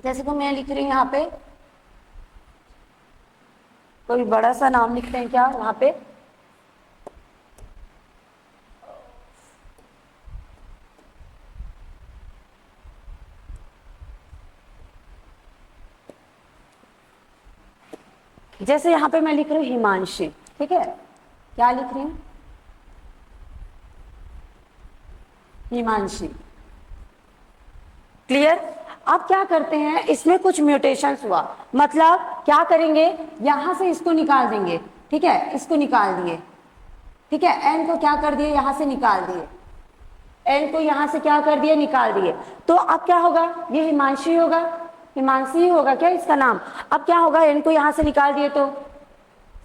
जैसे कि मैं लिख रही हूं यहाँ पे कोई बड़ा सा नाम लिखते हैं क्या वहां पे? जैसे यहाँ पे मैं लिख रही हूँ हिमांशी, ठीक है, क्या लिख रही हूँ? हिमांशी। क्लियर? अब क्या करते हैं, इसमें कुछ म्यूटेशंस हुआ, मतलब क्या करेंगे, यहां से इसको निकाल देंगे, ठीक है, इसको निकाल दिए, ठीक है, एन को क्या कर दिए, यहां से निकाल दिए, एन को यहां से क्या कर दिए, निकाल दिए। तो अब क्या होगा, ये हिमांशी होगा, हिमांशी ही होगा क्या इसका नाम? अब क्या होगा, एन को यहां से निकाल दिए तो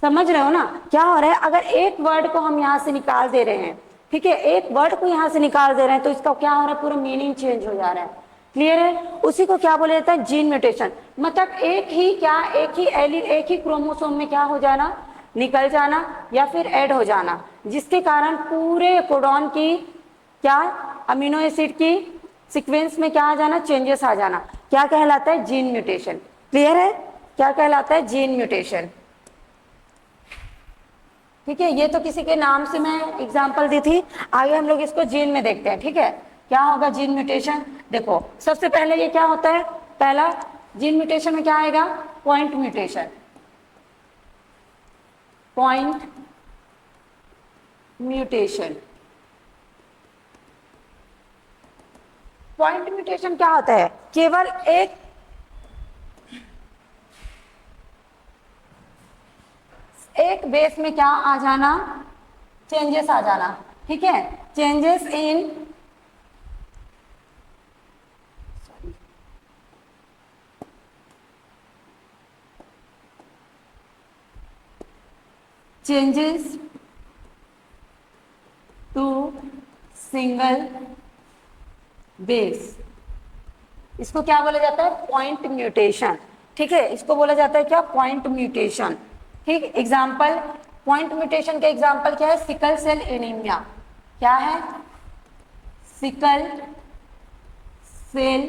समझ रहे हो ना क्या हो रहा है? अगर एक वर्ड को हम यहाँ से निकाल दे रहे हैं, ठीक है, एक वर्ड को यहाँ से निकाल दे रहे हैं, तो इसका क्या हो रहा है, पूरा मीनिंग चेंज हो जा रहा है। क्लियर है? उसी को क्या बोला जाता है, जीन म्यूटेशन। मतलब एक ही क्या, एक ही एलिल, एक ही क्रोमोसोम में क्या हो जाना, निकल जाना या फिर ऐड हो जाना, जिसके कारण पूरे कोडॉन की क्या, अमीनो एसिड की सीक्वेंस में क्या आ जाना, चेंजेस आ जाना, क्या कहलाता है, जीन म्यूटेशन। क्लियर है? क्या कहलाता है, जीन म्यूटेशन। ठीक है, ये तो किसी के नाम से मैं एग्जांपल दी थी, आगे हम लोग इसको जीन में देखते हैं। ठीक है, क्या होगा जीन म्यूटेशन? देखो सबसे पहले ये क्या होता है, पहला जीन म्यूटेशन में क्या आएगा, point mutation. Point mutation, point mutation क्या होता है, केवल एक बेस में क्या आ जाना, चेंजेस आ जाना। ठीक है, changes in changes to single base, इसको क्या बोला जाता है, पॉइंट म्यूटेशन। ठीक है, इसको बोला जाता है क्या, पॉइंट म्यूटेशन। ठीक, एग्जाम्पल, पॉइंट म्यूटेशन का एग्जाम्पल क्या है, सिकल सेल एनीमिया। क्या है, सिकल सेल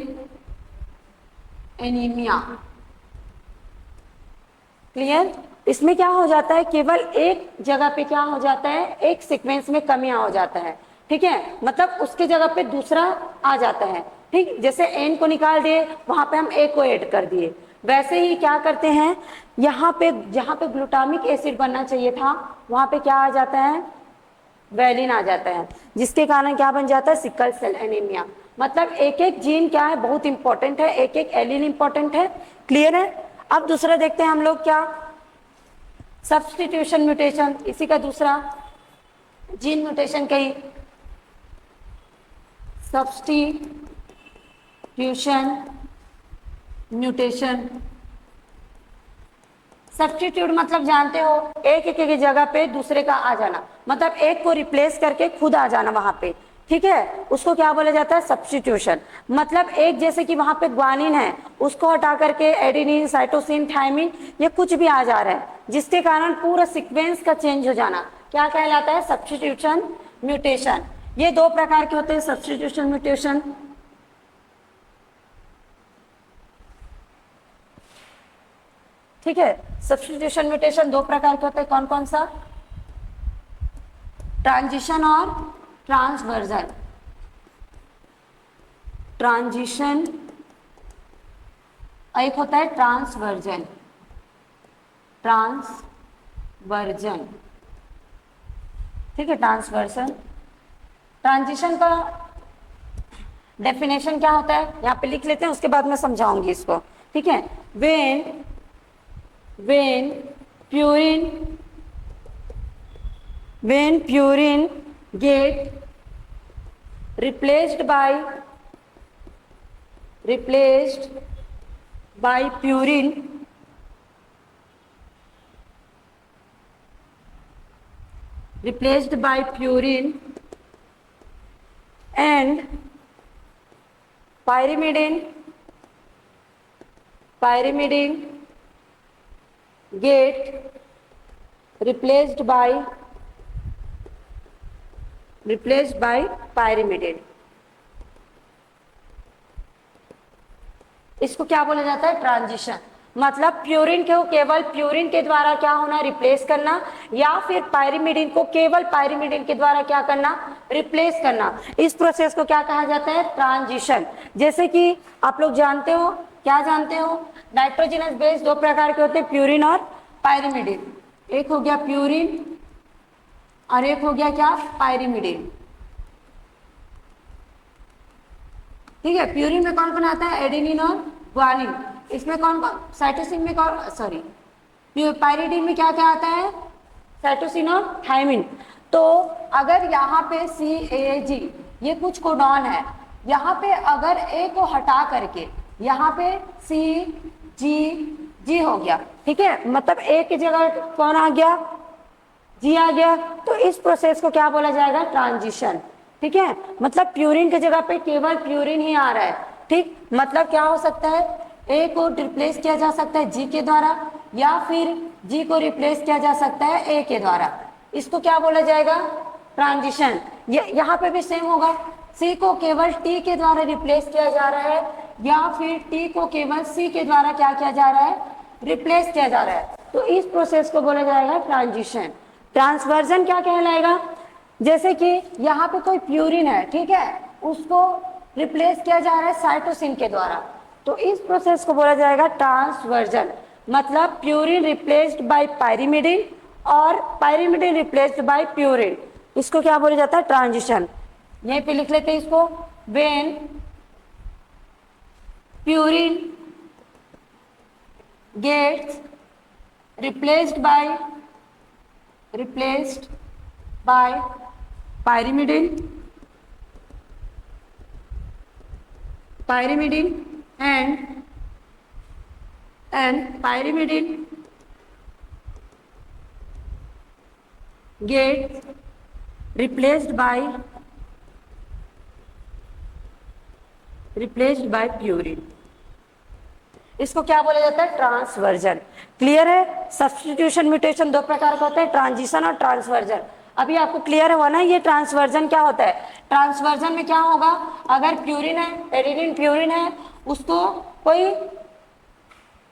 एनीमिया। क्लियर? इसमें क्या हो जाता है, केवल एक जगह पे क्या हो जाता है, एक सीक्वेंस में कमियां हो जाता है। ठीक है, मतलब उसके जगह पे दूसरा आ जाता है। ठीक, जैसे एन को निकाल दिए, वहां पे हम ए को ऐड कर दिए, वैसे ही क्या करते हैं, यहाँ पे जहां पे ग्लूटामिक एसिड बनना चाहिए था, वहां पे क्या आ जाता है, वैलिन आ जाता है, जिसके कारण क्या बन जाता है, सिकल सेल एनीमिया। मतलब एक एक जीन क्या है, बहुत इंपॉर्टेंट है, एक एक एलील इंपॉर्टेंट है। क्लियर है? अब दूसरा देखते हैं हम लोग, क्या, सब्स्टिट्यूशन म्यूटेशन, इसी का दूसरा जीन म्यूटेशन का ही, सब्स्टिट्यूशन म्यूटेशन। सब्स्टिट्यूट मतलब जानते हो, एक एक की जगह पे दूसरे का आ जाना, मतलब एक को रिप्लेस करके खुद आ जाना वहां पे। ठीक है, उसको क्या बोला जाता है, सब्स्टिट्यूशन। मतलब एक, जैसे कि वहां पे ग्वानिन है, उसको हटा करके एडेनिन, साइटोसिन, थायमिन, ये कुछ भी आ जा रहा है, जिसके कारण पूरा सीक्वेंस का चेंज हो जाना, क्या कहलाता है, सब्स्टिट्यूशन म्यूटेशन। ये दो प्रकार के होते हैं सब्स्टिट्यूशन म्यूटेशन। ठीक है, सब्स्टिट्यूशन म्यूटेशन दो प्रकार के होते हैं, कौन कौन सा, ट्रांजिशन और ट्रांसवर्जन। ट्रांजिशन, एक होता है ट्रांसवर्जन, ट्रांसवर्जन। ठीक है, ट्रांसवर्जन। ट्रांजिशन का डेफिनेशन क्या होता है, यहाँ पे लिख लेते हैं, उसके बाद मैं समझाऊंगी इसको। ठीक है, when purine get replaced by purine, and pyrimidine get replaced by pyrimidine, इसको क्या बोला जाता है, ट्रांजिशन। मतलब प्यूरिन को केवल प्यूरिन के द्वारा क्या होना, रिप्लेस करना, या फिर पायरिमिडिन को केवल पायरिमिडिन के द्वारा क्या करना, रिप्लेस करना। इस प्रोसेस को क्या कहा जाता है, ट्रांजिशन। जैसे कि आप लोग जानते हो, क्या जानते हो, नाइट्रोजनस बेस दो प्रकार के होते हैं, प्यूरिन और पायरिमिडिन। एक हो गया प्यूरिन और एक हो गया क्या, पायरिमिडिन। ठीक है, प्यूरिन में कौन कौन आता है, एडेनिन और ग्वानिन। इसमें कौन कौन, साइटोसिन में कौन, सॉरी पायरिडिन में क्या क्या आता है, साइटोसिन और थायमिन। तो अगर यहाँ पे CAG ये कुछ कोडॉन है, यहाँ पे अगर A को हटा करके यहाँ पे CG हो गया, ठीक है, मतलब A की जगह कौन आ गया, G आ गया, तो इस प्रोसेस को क्या बोला जाएगा, ट्रांजिशन। ठीक है, मतलब प्यूरिन की जगह पे केवल प्यूरिन ही आ रहा है। ठीक, मतलब क्या हो सकता है, ए को रिप्लेस किया जा सकता है जी के द्वारा, या फिर जी को रिप्लेस किया जा सकता है ए के द्वारा। इसको क्या बोला जाएगा, ट्रांजिशन। यहाँ पे भी सेम होगा, सी को केवल टी के द्वारा रिप्लेस किया जा रहा है, या फिर टी को केवल सी के द्वारा क्या किया जा रहा है, रिप्लेस किया जा रहा है। तो इस प्रोसेस को बोला जाएगा ट्रांजिशन। ट्रांसवर्जन क्या कहलाएगा, जैसे कि यहाँ पे कोई प्यूरिन है, ठीक है, उसको रिप्लेस किया जा रहा है साइटोसिन के द्वारा, तो इस प्रोसेस को बोला जाएगा ट्रांसवर्जन। मतलब प्यूरिन रिप्लेस्ड बाय पायरिमिडिन और पायरिमिडिन रिप्लेस्ड बाय प्यूरिन, इसको क्या बोला जाता है, ट्रांजिशन। यहीं पे लिख लेते हैं इसको, when purine gets replaced by pyrimidine and pyrimidine gets replaced by purine, इसको क्या बोला जाता है, ट्रांसवर्जन। क्लियर है, सब्स्टिट्यूशन म्यूटेशन दो प्रकार का होता है, ट्रांजिशन और ट्रांसवर्जन। अभी आपको क्लियर हुआ ना ये ट्रांसवर्जन क्या होता है। ट्रांसवर्जन में क्या होगा, अगर प्यूरिन है, एडिनिन प्यूरिन है, उसको कोई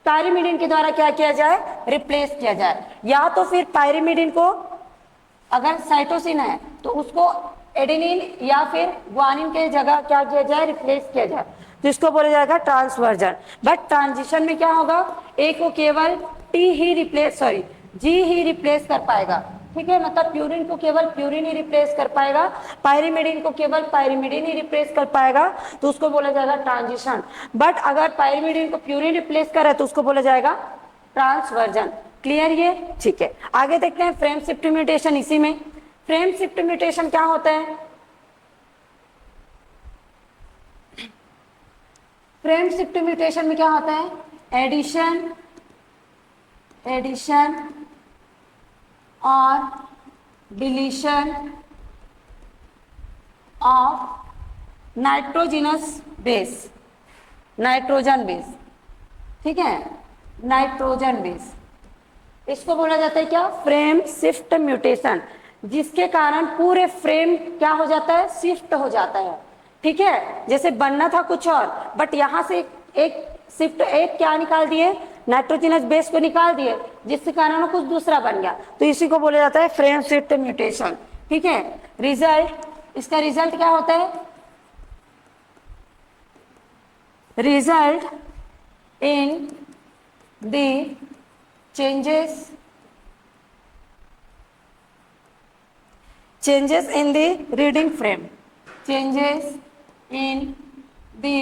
पायरिमिडिन के द्वारा क्या किया जाए, रिप्लेस किया जाए, या तो फिर पायरिमिडिन को अगर साइटोसिन है तो उसको एडेनिन या फिर ग्वानिन के जगह क्या किया जाए, रिप्लेस किया जाए, तो इसको बोला जाएगा ट्रांसवर्जन। बट ट्रांजिशन में क्या होगा, ए को केवल जी ही रिप्लेस कर पाएगा। ठीक है, मतलब प्यूरिन को केवल प्यूरिन ही रिप्लेस कर पाएगा, पायरिमिडिन को केवल पायरिमिडिन ही रिप्लेस कर पाएगा, तो उसको बोला जाएगा ट्रांजिशन। बट अगर पायरिमिडिन को प्यूरिन रिप्लेस करे तो उसको बोला जाएगा ट्रांसवर्जन। क्लियर ये, ठीक है। आगे देखते हैं फ्रेम शिफ्ट म्यूटेशन। इसी में फ्रेम शिफ्ट म्यूटेशन क्या होता है, फ्रेम शिफ्ट म्यूटेशन में क्या होता है, एडिशन और डिलीशन ऑफ नाइट्रोजन बेस। ठीक है, नाइट्रोजन बेस, इसको बोला जाता है क्या, फ्रेम शिफ्ट म्यूटेशन, जिसके कारण पूरे फ्रेम क्या हो जाता है, शिफ्ट हो जाता है। ठीक है, जैसे बनना था कुछ और, बट यहां से एक शिफ्ट, एक क्या निकाल दिए, नाइट्रोजनस बेस को निकाल दिए, जिसके कारण कुछ दूसरा बन गया, तो इसी को बोला जाता है फ्रेम शिफ्ट म्यूटेशन। ठीक है, रिजल्ट, इसका रिजल्ट क्या होता है, result in the changes in the reading frame, changes in the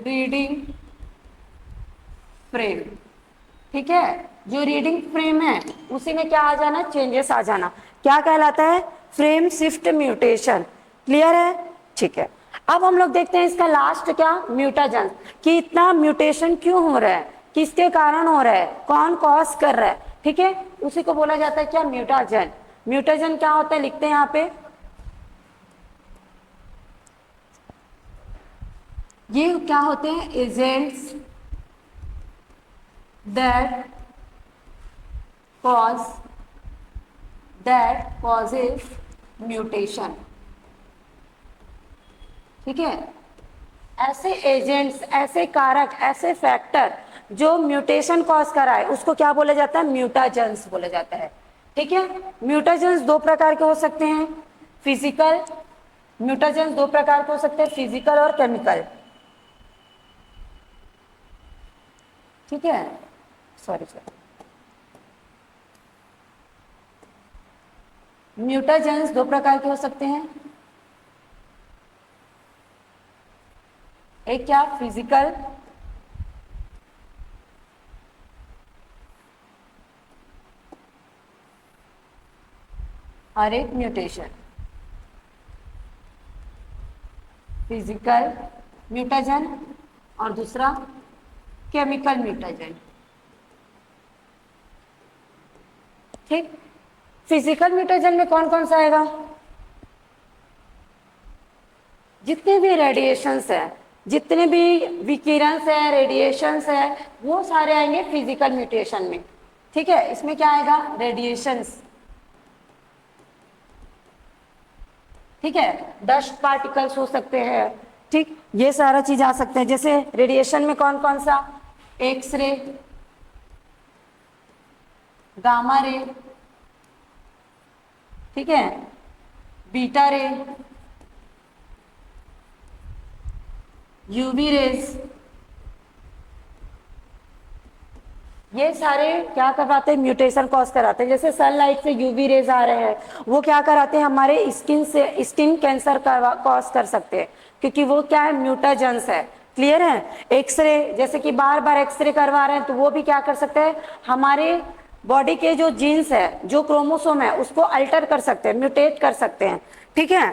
reading frame। ठीक है, जो रीडिंग फ्रेम है उसी में क्या आ जाना, चेंजेस आ जाना, क्या कहलाता है, फ्रेम शिफ्ट म्यूटेशन। क्लियर है, ठीक है। अब हम लोग देखते हैं इसका लास्ट क्या, म्यूटाजन, कि इतना म्यूटेशन क्यों हो रहा है, किसके कारण हो रहा है, कौन कॉज कर रहा है। ठीक है, उसी को बोला जाता है क्या, म्यूटाजन। म्यूटाजन क्या होता है, लिखते हैं यहाँ पे, ये क्या होते हैं, एजेंट्स दैट कॉजेज म्यूटेशन। ठीक है, ऐसे एजेंट्स, ऐसे कारक, ऐसे फैक्टर जो म्यूटेशन कॉज करा है उसको क्या बोला जाता है, म्यूटाजेंस बोला जाता है। ठीक है, म्यूटाजेंस दो प्रकार के हो सकते हैं, फिजिकल, म्यूटाजेंस दो प्रकार के हो सकते हैं, फिजिकल और केमिकल। ठीक है, सॉरी सॉरी, म्यूटाजेंस दो प्रकार के हो सकते हैं, एक क्या, फिजिकल और एक म्यूटेशन। फिजिकल म्यूटाजन और दूसरा केमिकल म्यूटाजन। ठीक, फिजिकल म्यूटाजन में कौन कौन सा आएगा, जितने भी रेडिएशंस है, जितने भी विकिरण है, रेडिएशंस है, वो सारे आएंगे फिजिकल म्यूटेशन में। ठीक है, इसमें क्या आएगा, रेडिएशंस। ठीक है, डस्ट पार्टिकल्स हो सकते हैं, ठीक, ये सारा चीज आ सकते हैं। जैसे रेडिएशन में कौन कौन सा, एक्सरे, गामा रे, ठीक है, बीटा रे, यूवी रेज, ये सारे क्या करवाते हैं, म्यूटेशन कॉज कराते हैं। जैसे सनलाइट से यूवी रेज आ रहे हैं, वो क्या कराते हैं, हमारे स्किन से स्किन कैंसर कॉज कर सकते हैं, क्योंकि वो क्या है, म्यूटाजेंस है। क्लियर है, एक्सरे, जैसे कि बार बार एक्सरे करवा रहे हैं तो वो भी क्या कर सकते हैं, हमारे बॉडी के जो जीन्स है, जो क्रोमोसोम है, उसको अल्टर कर सकते हैं, म्यूटेट कर सकते हैं। ठीक है,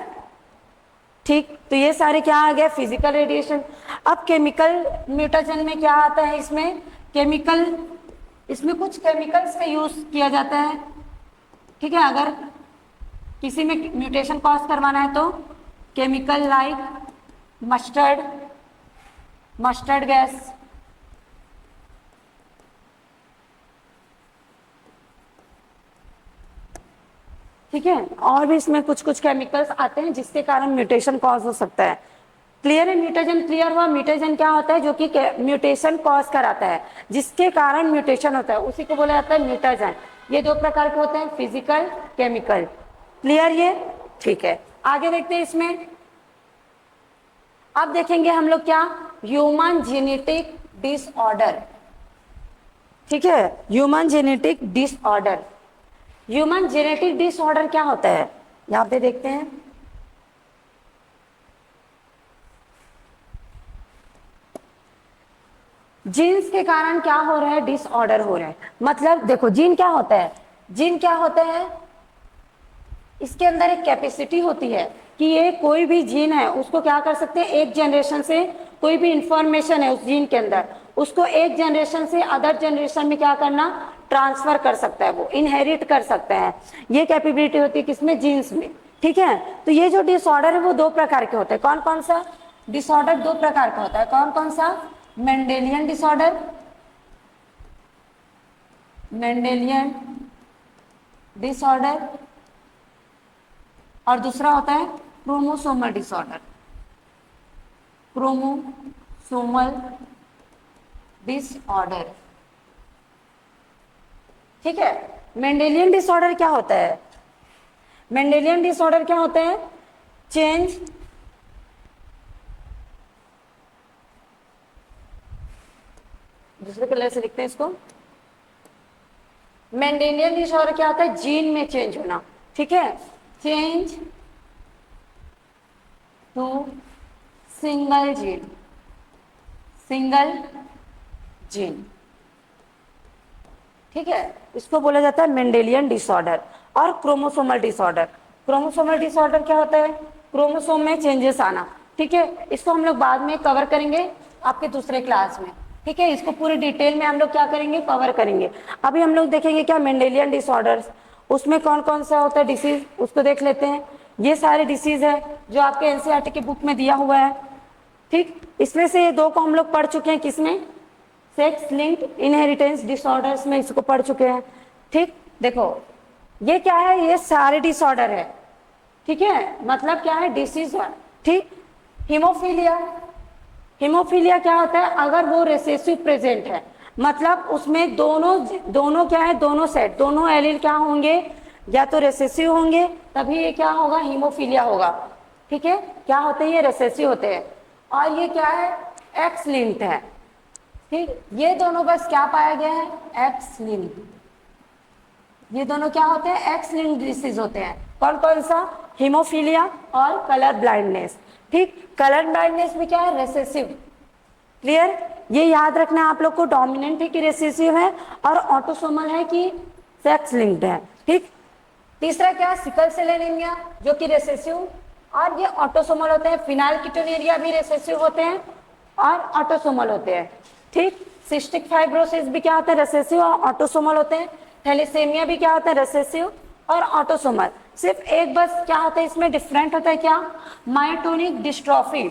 ठीक, तो ये सारे क्या आ गए, फिजिकल रेडिएशन। अब केमिकल म्यूटेशन में क्या आता है, इसमें केमिकल, इसमें कुछ केमिकल्स का यूज किया जाता है। ठीक है, अगर किसी में म्यूटेशन कॉज करवाना है तो केमिकल लाइक मस्टर्ड गैस, ठीक है, और भी इसमें कुछ कुछ केमिकल्स आते हैं जिसके कारण म्यूटेशन कॉज हो सकता है। क्लियर है, म्यूटेशन क्लियर हुआ। म्यूटेशन क्या होता है, जो कि म्यूटेशन कॉज कराता है, जिसके कारण म्यूटेशन होता है, उसी को बोला जाता है म्यूटेशन। ये दो प्रकार के होते हैं, फिजिकल, केमिकल। क्लियर ये, ठीक है, आगे देखते हैं इसमें। अब देखेंगे हम लोग क्या, ह्यूमन जेनेटिक डिसऑर्डर। ठीक है, human genetic disorder. Human genetic disorder क्या होता है, यहां पे देखते हैं। जीन्स के कारण क्या हो रहा है, डिसऑर्डर हो रहा है। मतलब देखो, जीन क्या होता है, जीन क्या होता है, इसके अंदर एक कैपेसिटी होती है कि ये कोई भी जीन है उसको क्या कर सकते हैं, एक जनरेशन से कोई भी इंफॉर्मेशन है उस जीन के अंदर, उसको एक जनरेशन से अदर जनरेशन में क्या करना, ट्रांसफर कर सकता है, वो इनहेरिट कर सकता है। ये कैपेबिलिटी होती है किसमें, जीन्स में। ठीक है, तो ये जो डिसऑर्डर है वो दो प्रकार के होते हैं। कौन कौन सा डिसऑर्डर दो प्रकार का होता है, कौन कौन सा, मेंडेलियन डिसऑर्डर, मेंडेलियन डिसऑर्डर, और दूसरा होता है क्रोमोसोमल डिसऑर्डर, क्रोमोसोमल डिसऑर्डर। ठीक है, मेंडेलियन डिसऑर्डर क्या होता है, मेंडेलियन डिसऑर्डर क्या होता है, चेंज दूसरे कलर से लिखते हैं इसको। मेंडेलियन डिसऑर्डर क्या होता है, जीन में चेंज होना। ठीक है, change to single gene, single gene. ठीक है, इसको बोला जाता है मेंडेलियन डिसऑर्डर। और क्रोमोसोमल डिसऑर्डर, क्रोमोसोमल डिसऑर्डर क्या होता है, क्रोमोसोम में चेंजेस आना। ठीक है, इसको हम लोग बाद में कवर करेंगे आपके दूसरे क्लास में। ठीक है, इसको पूरी डिटेल में हम लोग क्या करेंगे, कवर करेंगे। अभी हम लोग देखेंगे क्या, मेंडेलियन डिसऑर्डर्स, उसमें कौन कौन सा होता है डिसीज, उसको देख लेते हैं। ये सारे डिसीज है जो आपके एनसीईआरटी के बुक में दिया हुआ है। ठीक, इसमें से ये दो को हम लोग पढ़ चुके हैं, किसमें, सेक्स लिंक्ड इनहेरिटेंस डिसऑर्डर्स में इसको पढ़ चुके हैं। ठीक, देखो ये क्या है, ये सारे डिसऑर्डर है। ठीक है, मतलब क्या है, डिसीज है। ठीक, हीमोफीलिया, हीमोफीलिया क्या होता है, अगर वो रिसेसिव प्रेजेंट है, मतलब उसमें दोनों दोनों क्या है, दोनों सेट, दोनों एलील क्या होंगे, या तो रिसेसिव होंगे, तभी ये क्या होगा, हीमोफीलिया होगा। ठीक है, क्या होते हैं ये, रिसेसिव होते हैं। और ये क्या है, एक्स लिंक्ड है। ठीक, ये दोनों बस क्या पाया गया है, एक्स लिंक्ड। ये दोनों क्या होते हैं, एक्स लिंक्ड डिसीज होते हैं। कौन कौन सा, हीमोफीलिया और कलर ब्लाइंडनेस। ठीक, कलर ब्लाइंडनेस में क्या है, रेसेसिव। क्लियर, ये याद रखना है आप लोग को, डोमिनेंट है कि रेसेसिव है, और ऑटोसोमल है कि सेक्स लिंक्ड है। ठीक, तीसरा क्या, सिकल सेल एनीमिया, जो कि रेसेसिव और ये ऑटोसोमल होते हैं। फिनाइलकीटोनुरिया भी रेसेसिव होते हैं और ऑटोसोमल होते हैं। ठीक, सिस्टिक फाइब्रोसिस भी क्या होता है, रेसेसिव और ऑटोसोमल होते हैं। थैलेसेमिया भी क्या होता है, रेसेसिव और ऑटोसोमल। सिर्फ एक बस क्या होता है इसमें डिफरेंट होता है, क्या, मायोटोनिक डिस्ट्रॉफी।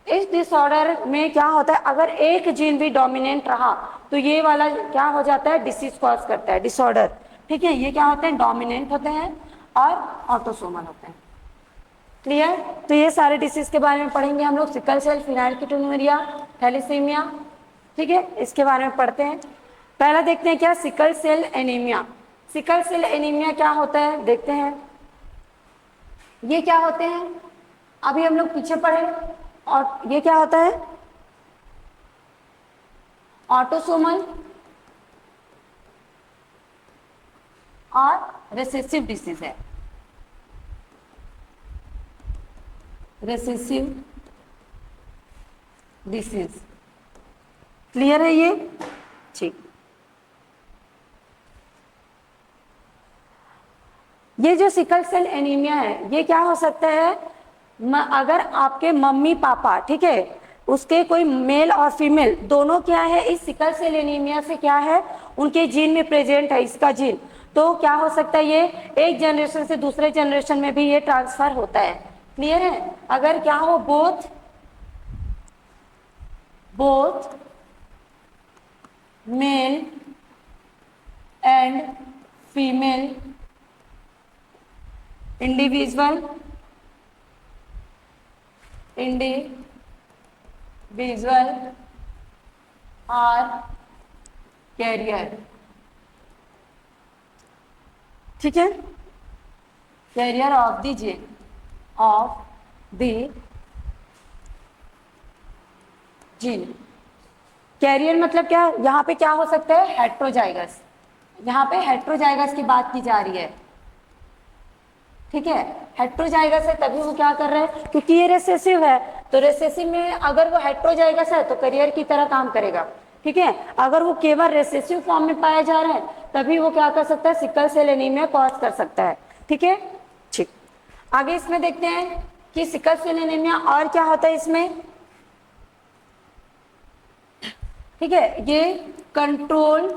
इस डिसऑर्डर में क्या होता है, अगर एक जीन भी डोमिनेंट रहा तो ये वाला क्या हो जाता है, डिसीज कॉज करता है, डिसऑर्डर। ठीक है, ये क्या होते हैं, डोमिनेंट होते हैं और ऑटोसोमल होते हैं। क्लियर, तो ये सारे डिसीज के बारे में पढ़ेंगे हम लोग, सिकल सेल, फिनाइलकीटोनुरिया, थैलेसीमिया। ठीक है, इसके बारे में पढ़ते हैं। पहला देखते हैं क्या, sickle cell anaemia. Sickle cell anaemia क्या होता है देखते हैं। ये क्या होते हैं, अभी हम लोग पीछे पढ़े। और ये क्या होता है, ऑटोसोमल और रिसेसिव डिसीज है। रिसेसिव डिसीज, क्लियर है ये। ठीक, ये जो सिकल सेल एनीमिया है, ये क्या हो सकता है, अगर आपके मम्मी पापा, ठीक है, उसके कोई मेल और फीमेल दोनों क्या है, इस सिकल सेल एनीमिया से क्या है, उनके जीन में प्रेजेंट है इसका जीन, तो क्या हो सकता है, ये एक जनरेशन से दूसरे जनरेशन में भी ये ट्रांसफर होता है। क्लियर है, अगर क्या हो, both male and female individual are carrier. ठीक है, carrier of the gene, carrier मतलब क्या, यहाँ पे क्या हो सकता है, हेट्रोजाइगस। यहाँ पे हेट्रोजाइगस की बात की जा रही है। ठीक है, हेट्रोजाइगस है तभी वो क्या कर रहे हैं, क्योंकि ये रेसेसिव है, तो रेसेसिव में अगर वो हेट्रोजाइगस है तो करियर की तरह काम करेगा। ठीक है, अगर वो केवल रेसेसिव फॉर्म में पाया जा रहा है तभी वो क्या कर सकता है, सिकल सेल एनीमिया कॉज कर सकता है। ठीक है, ठीक, आगे इसमें देखते हैं कि सिकल सेल एनीमिया और क्या होता है इसमें। ठीक है, ये control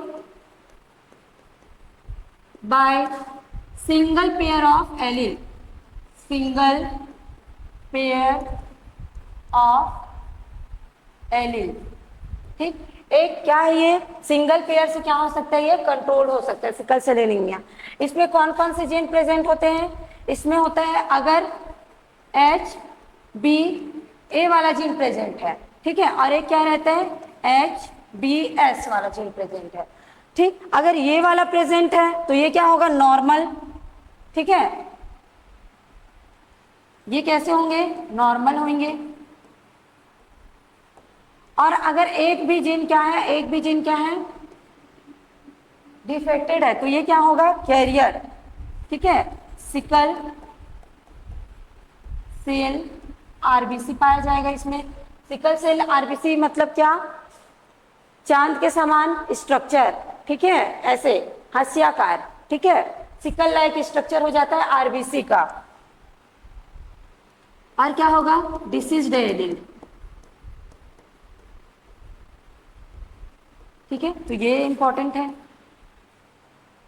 by single pair of allele, single pair of allele. ठीक, एक क्या है, ये सिंगल पेयर से क्या हो सकता है, ये कंट्रोल हो सकता है सिकल सेल एनीमिया। इसमें कौन कौन से जीन प्रेजेंट होते हैं, इसमें होता है अगर HBA वाला जीन प्रेजेंट है, ठीक है, और एक क्या रहता है, HBS वाला जीन प्रेजेंट है। ठीक, अगर ये वाला प्रेजेंट है तो ये क्या होगा, नॉर्मल। ठीक है, ये कैसे होंगे, नॉर्मल होंगे। और अगर एक भी जीन क्या है, डिफेक्टेड है, तो ये क्या होगा, कैरियर। ठीक है, सिकल सेल आरबीसी पाया जाएगा इसमें। सिकल सेल आरबीसी मतलब क्या, चांद के समान स्ट्रक्चर। ठीक है, ऐसे हास्याकार। ठीक है, सिकल लाइक स्ट्रक्चर हो जाता है आरबीसी का। और क्या होगा, डिसीज्ड एलील। ठीक है, तो ये इंपॉर्टेंट है।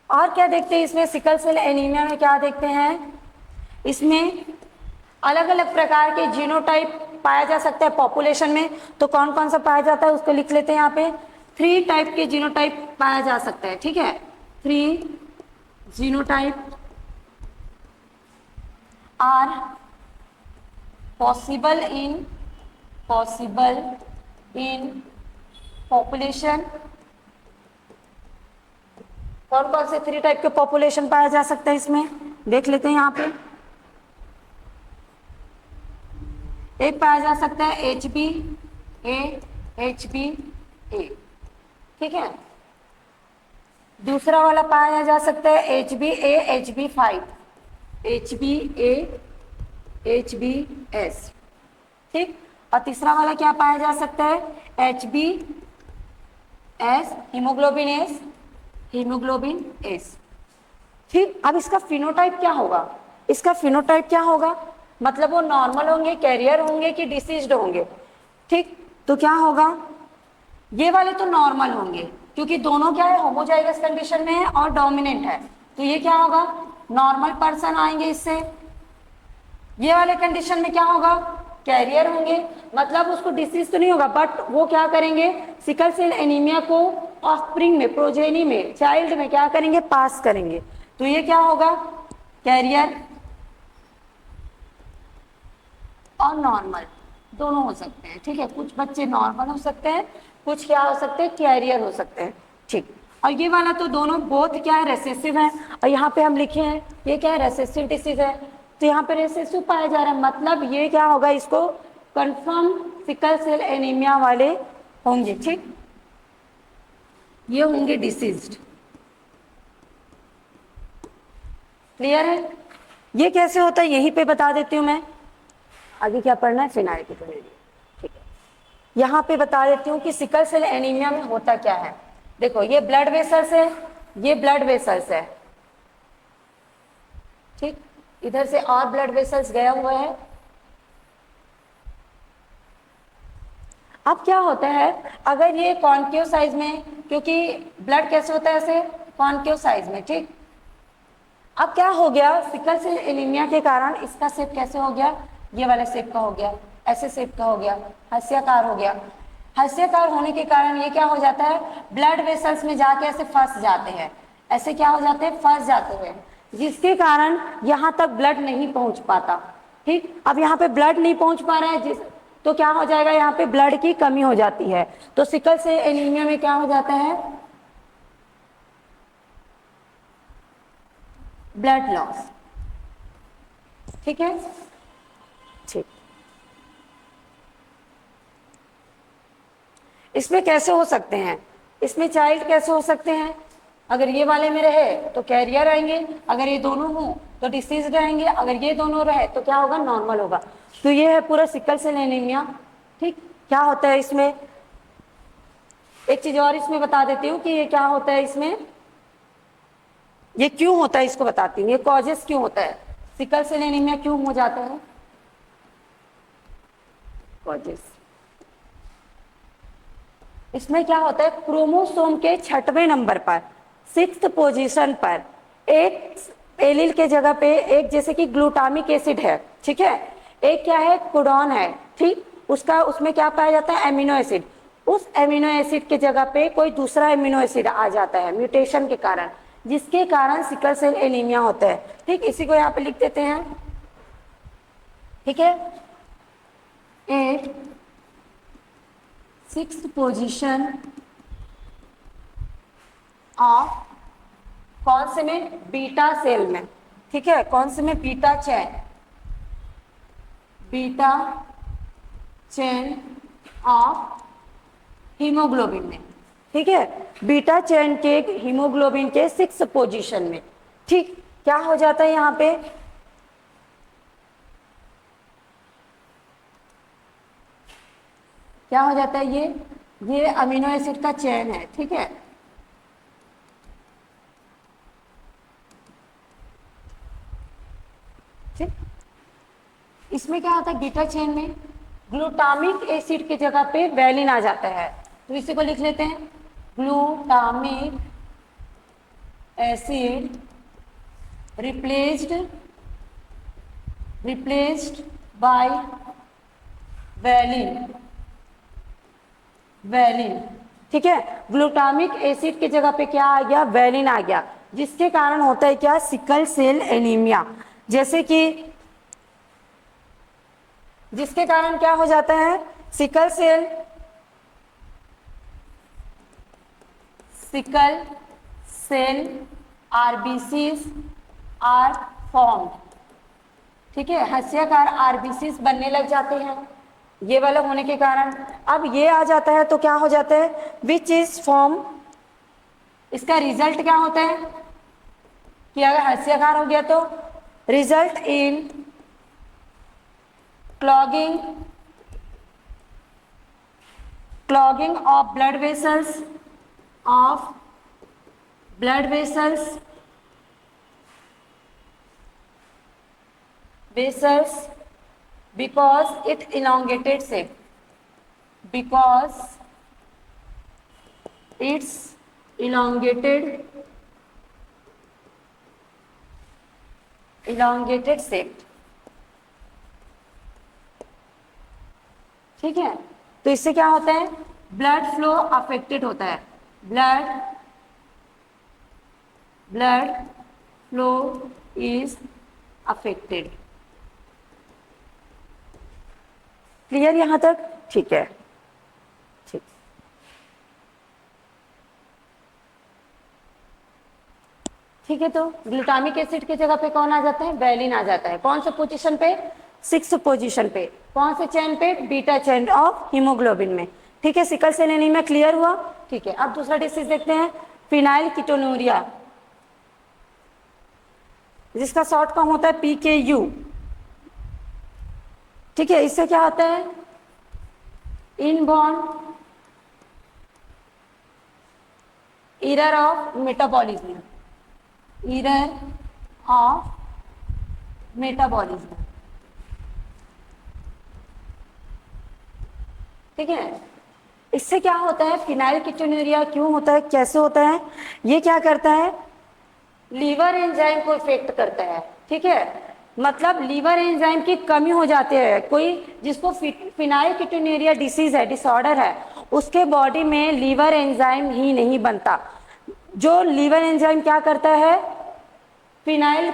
और क्या देखते हैं इसमें, सिकल सेल एनीमिया में क्या देखते हैं, इसमें अलग अलग प्रकार के जीनोटाइप पाया जा सकता है पॉपुलेशन में। तो कौन कौन सा पाया जाता है उसको लिख लेते हैं यहाँ पे। 3 टाइप के जीनोटाइप पाया जा सकता है। ठीक है, 3 genotype are possible in population कौन कौन से 3 टाइप के पॉपुलेशन पाया जा सकता है इसमें, देख लेते हैं यहाँ पे। एक पाया जा सकता है HbA, ठीक है। दूसरा वाला पाया जा सकता है HbA, HbS, ठीक। और तीसरा वाला क्या पाया जा सकता है, HbS, हीमोग्लोबिन एस, ठीक। अब इसका फिनोटाइप क्या होगा, इसका फिनोटाइप क्या होगा, मतलब वो नॉर्मल होंगे, कैरियर होंगे कि डिसीज्ड होंगे, ठीक। तो क्या होगा, ये वाले तो नॉर्मल होंगे क्योंकि दोनों क्या है, होमोजाइगस कंडीशन में है और डोमिनेंट है, तो ये क्या होगा, नॉर्मल पर्सन आएंगे इससे। ये वाले कंडीशन में क्या होगा, कैरियर होंगे, मतलब उसको डिसीज तो नहीं होगा बट वो क्या करेंगे, सिकल सेल एनीमिया को ऑफस्प्रिंग में, प्रोजेनी में, चाइल्ड में क्या करेंगे, पास करेंगे। तो ये क्या होगा, कैरियर और नॉर्मल दोनों हो सकते हैं, ठीक है। कुछ बच्चे नॉर्मल हो सकते हैं, कुछ क्या हो सकते हैं, कैरियर हो सकते हैं, ठीक। और ये वाला तो दोनों बोथ क्या है, रेसेसिव है। और यहाँ पे हम लिखे हैं ये क्या है, रेसेसिव डिसीज है, तो यहाँ पे रेसेसिव पाया जा रहा है, मतलब ये क्या होगा, इसको कंफर्म सिकल सेल एनीमिया वाले होंगे, ठीक। ये होंगे डिसीज्ड, क्लियर है। ये कैसे होता है यहीं पे बता देती हूँ मैं, आगे क्या पढ़ना है, फिनाइलकेटोनुरिया, ठीक है। यहाँ पे बता देती हूँ कि सिकल सेल एनीमिया में होता क्या है। देखो ये ब्लड वेसल्स है, ये ब्लड वेसल्स है, ठीक। इधर से और ब्लड वेसल्स गया हुआ है। अब क्या होता है, अगर ये कॉन्केव साइज में, क्योंकि ब्लड कैसे होता है, ऐसे कॉन्केव साइज में, ठीक। अब क्या हो गया, सिकल सेल एनीमिया के कारण इसका शेप कैसे हो गया, ये वाले शेप का हो गया, ऐसे शेप का हो गया, हास्याकार हो गया। हास्याकार होने के कारण ये क्या हो जाता है, ब्लड वेसल्स में जाके ऐसे फंस जाते हैं, ऐसे क्या हो जाते हैं, फंस जाते हैं, जिसके कारण यहाँ तक ब्लड नहीं पहुंच पाता, ठीक। अब यहाँ पे ब्लड नहीं पहुंच पा रहा है, तो क्या हो जाएगा, यहाँ पे ब्लड की कमी हो जाती है, तो सिकल सेल एनीमिया में क्या हो जाता है, ब्लड लॉस, ठीक है, ठीक। इसमें कैसे हो सकते हैं, इसमें चाइल्ड कैसे हो सकते हैं, अगर ये वाले में रहे तो कैरियर आएंगे, अगर ये दोनों हो तो डिसीज आएंगे, अगर ये दोनों रहे तो क्या होगा, नॉर्मल होगा। तो ये है पूरा सिकल सेल एनीमिया, ठीक। क्या होता है इसमें, एक चीज और इसमें बता देती हूँ कि ये क्या होता है इसमें, ये क्यों होता है इसको बताती हूँ, ये कॉजेस क्यों होता है, सिकल सेल एनीमिया क्यों हो जाता है, कॉजेस। इसमें क्या होता है, क्रोमोसोम के 6वें नंबर पर, 6th पोजीशन पर एक एलील के जगह पे एक, जैसे कि ग्लूटामिक एसिड है, ठीक है, एक क्या है, कोडॉन है, ठीक। उसका उसमें क्या पाया जाता है, एमिनो एसिड। उस एमिनो एसिड के जगह पे कोई दूसरा एमिनो एसिड आ जाता है म्यूटेशन के कारण, जिसके कारण सिकल सेल एनीमिया होता है, ठीक। इसी को यहाँ पे लिख देते हैं, ठीक है। एक 6th पोजीशन ऑफ कौन से में, बीटा सेल में, ठीक है, कौन से में, बीटा चेन ऑफ हीमोग्लोबिन में, ठीक है, बीटा चेन के हीमोग्लोबिन के 6th पोजीशन में, ठीक। क्या हो जाता है यहाँ पे, क्या हो जाता है, ये अमीनो एसिड का चेन है, ठीक है, ठीक। इसमें क्या होता है, बीटा चेन में ग्लूटामिक एसिड की जगह पे वैलिन आ जाता है, तो इसी को लिख लेते हैं, glutamic acid replaced by valine, ठीक है। ग्लूटामिक एसिड की जगह पे क्या आ गया, वैलिन आ गया, जिसके कारण होता है क्या, सिकल सेल एनीमिया, जैसे कि जिसके कारण क्या हो जाता है, sickle cell RBCs are formed, ठीक है, हस्याकार आरबीसीज बनने लग जाते हैं ये वाला होने के कारण। अब ये आ जाता है तो क्या हो जाता है, विच इज फॉर्म, इसका रिजल्ट क्या होता है कि अगर हस्याकार हो गया तो result in clogging of blood vessels of blood vessels because it elongated shape, because it's elongated shape, ठीक है। तो इससे क्या होता है, ब्लड फ्लो अफेक्टेड होता है, blood flow is affected. Clear यहां तक, ठीक है, ठीक। ठीक है, तो ग्लूटामिक एसिड की जगह पे कौन आ जाता है, वैलिन आ जाता है। कौन से पोजीशन पे, 6th पोजीशन पे। कौन से चेन पे, बीटा चेन ऑफ हीमोग्लोबिन में, ठीक है। सिकल सेल एनीमिया क्लियर हुआ, ठीक है। अब दूसरा डिसीज देखते हैं, फिनाइल कीटोनूरिया, जिसका शॉर्ट फॉर्म होता है PKU, ठीक है। इससे क्या होता है, इनबॉर्न एरर ऑफ मेटाबॉलिज्म, ठीक है। इससे क्या होता है, फिनाइल कीटोनूरिया क्यों होता है, कैसे होता है, ये क्या करता है, लीवर एंजाइम को इफेक्ट करता है, ठीक है। मतलब लीवर एंजाइम की कमी हो जाती है, कोई जिसको फिनाइल कीटोनूरिया डिसीज है, डिसऑर्डर है, उसके बॉडी में लीवर एंजाइम ही नहीं बनता। जो लीवर एंजाइम क्या करता है, फिनाइल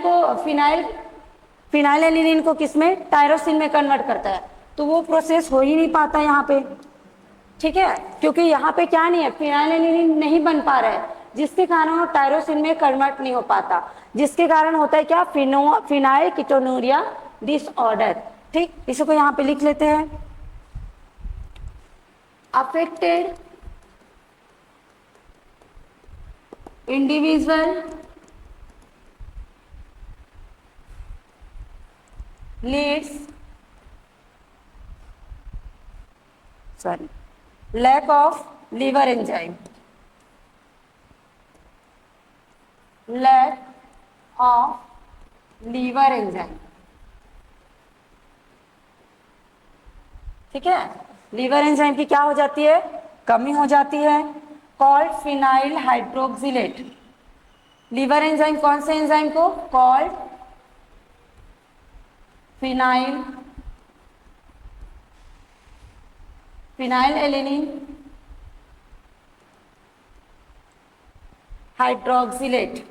एलिनिन को किसमें, टायरोसिन में कन्वर्ट करता है। तो वो प्रोसेस हो ही नहीं पाता यहाँ पे, ठीक है, क्योंकि यहाँ पे क्या नहीं है, फिनाइल एलिनिन नहीं बन पा रहा है, जिसके कारण वो टायरोसिन में कन्वर्ट नहीं हो पाता, जिसके कारण होता है क्या, फिनाइल कीटोनूरिया डिसऑर्डर, ठीक। इसको यहाँ पे लिख लेते हैं, affected individual leads lack of liver enzyme, ठीक है। लीवर एंजाइम की क्या हो जाती है, कमी हो जाती है, कॉल्ड फिनाइल हाइड्रोक्सिलेट। लीवर एंजाइम कौन से एंजाइम को, कॉल्ड फिनाइल एलेनिन हाइड्रोक्सिलेट,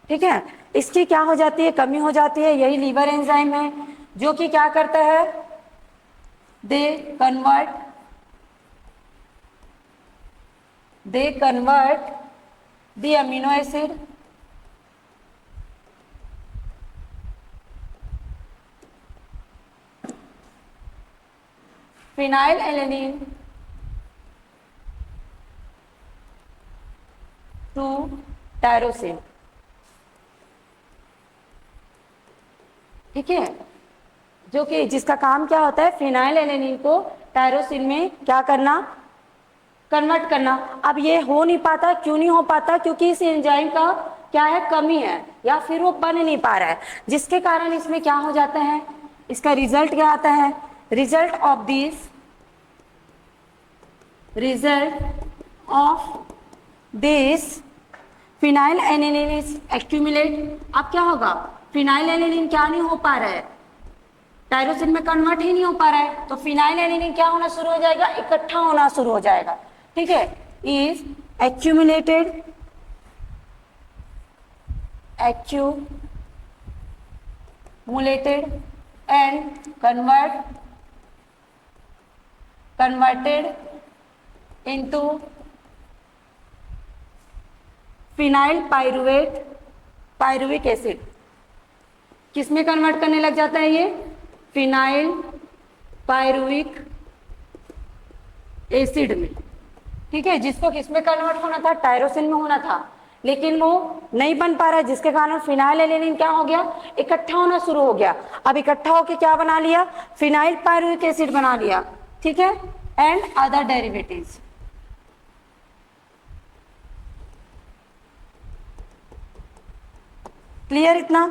ठीक है। इसकी क्या हो जाती है, कमी हो जाती है, यही लीवर एंजाइम है जो कि क्या करता है, they convert the amino acid phenyl alanine to tyrosine, ठीक है। जो कि जिसका काम क्या होता है, फिनाइल एलेनिन को टायरोसिन में क्या करना, कन्वर्ट करना। अब ये हो नहीं पाता, क्यों नहीं हो पाता, क्योंकि इस एंजाइम का क्या है, कमी है, या फिर वो बन नहीं पा रहा है, जिसके कारण इसमें क्या हो जाता है, इसका रिजल्ट क्या आता है, result of this phenyl alanine is accumulate. अब क्या होगा, फिनाइल एलेनिन क्या नहीं हो पा रहा है, टायरोसिन में कन्वर्ट ही नहीं हो पा रहा है, तो फिनाइल एलेनिन क्या होना शुरू हो जाएगा, इकट्ठा होना शुरू हो जाएगा, ठीक है। Is accumulated and converted into phenyl pyruvic acid. किस में कन्वर्ट करने लग जाता है ये? फिनाइल पायरुविक एसिड में। ठीक है, जिसको किस में कन्वर्ट होना था? टायरोसिन में होना था, लेकिन वो नहीं बन पा रहा है, जिसके कारण फिनाइल एलेनिन क्या हो गया? इकट्ठा होना शुरू हो गया। अब इकट्ठा होकर क्या बना लिया? फिनाइल पायरुविक एसिड बना लिया। ठीक है, एंड अदर डेरिवेटिव्स। क्लियर इतना?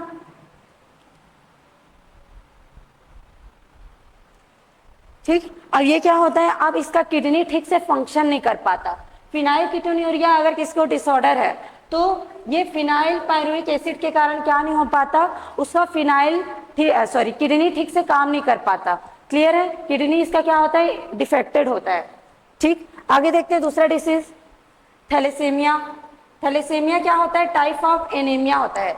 ठीक। अब ये क्या होता है? अब इसका किडनी ठीक से फंक्शन नहीं कर पाता। फिनाइल कीटोन्यूरिया अगर किसको डिसऑर्डर है तो ये फिनाइल पायरुविक एसिड के कारण क्या नहीं हो पाता? उसका किडनी ठीक से काम नहीं कर पाता। क्लियर है? किडनी इसका क्या होता है? डिफेक्टेड होता है। ठीक, आगे देखते हैं दूसरा डिसीज, थैलेसीमिया। थैलेसीमिया क्या होता है? टाइप ऑफ एनीमिया होता है।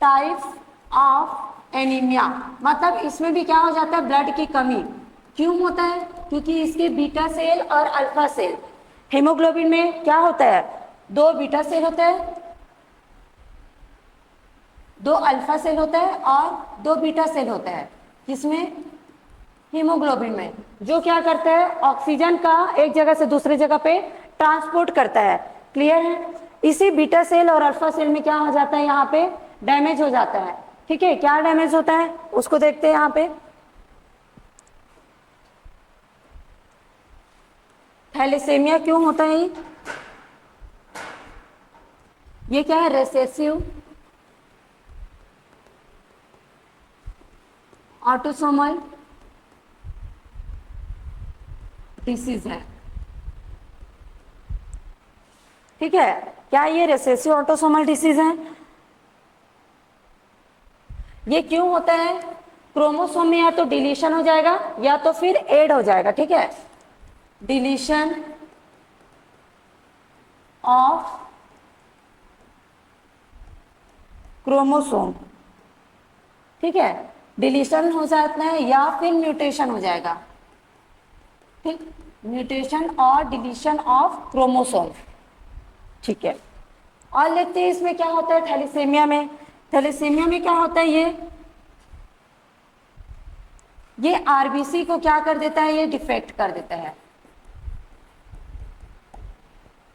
टाइप ऑफ एनीमिया मतलब इसमें भी क्या हो जाता है? ब्लड की कमी। क्यों होता है? क्योंकि इसके बीटा सेल और अल्फा सेल, हेमोग्लोबिन में क्या होता है? 2 बीटा सेल होता है, 2 अल्फा सेल होता है और 2 बीटा सेल होता है। किसमें? हीमोग्लोबिन में। जो क्या करता है? ऑक्सीजन का एक जगह से दूसरी जगह पे ट्रांसपोर्ट करता है। क्लियर है? इसी बीटा सेल और अल्फा सेल में क्या हो जाता है? यहाँ पे डैमेज हो जाता है। ठीक है, क्या डैमेज होता है उसको देखते हैं। यहाँ पे थैलेसीमिया क्यों होता है? ये क्या है? रिसेसिव ऑटोसोमल डिसीज है। ठीक है, क्या ये रिसेसिव ऑटोसोमल डिसीज है? ये क्यों होता है? क्रोमोसोम में या तो डिलीशन हो जाएगा या तो फिर ऐड हो जाएगा। ठीक है, डिलीशन ऑफ क्रोमोसोम। ठीक है, डिलीशन हो जाता है या फिर म्यूटेशन हो जाएगा। ठीक, म्यूटेशन और डिलीशन ऑफ क्रोमोसोम। ठीक है, और देखते हैं इसमें क्या होता है। थैलेसीमिया में, थैलेसीमिया में क्या होता है? ये आरबीसी को क्या कर देता है? ये डिफेक्ट कर देता है।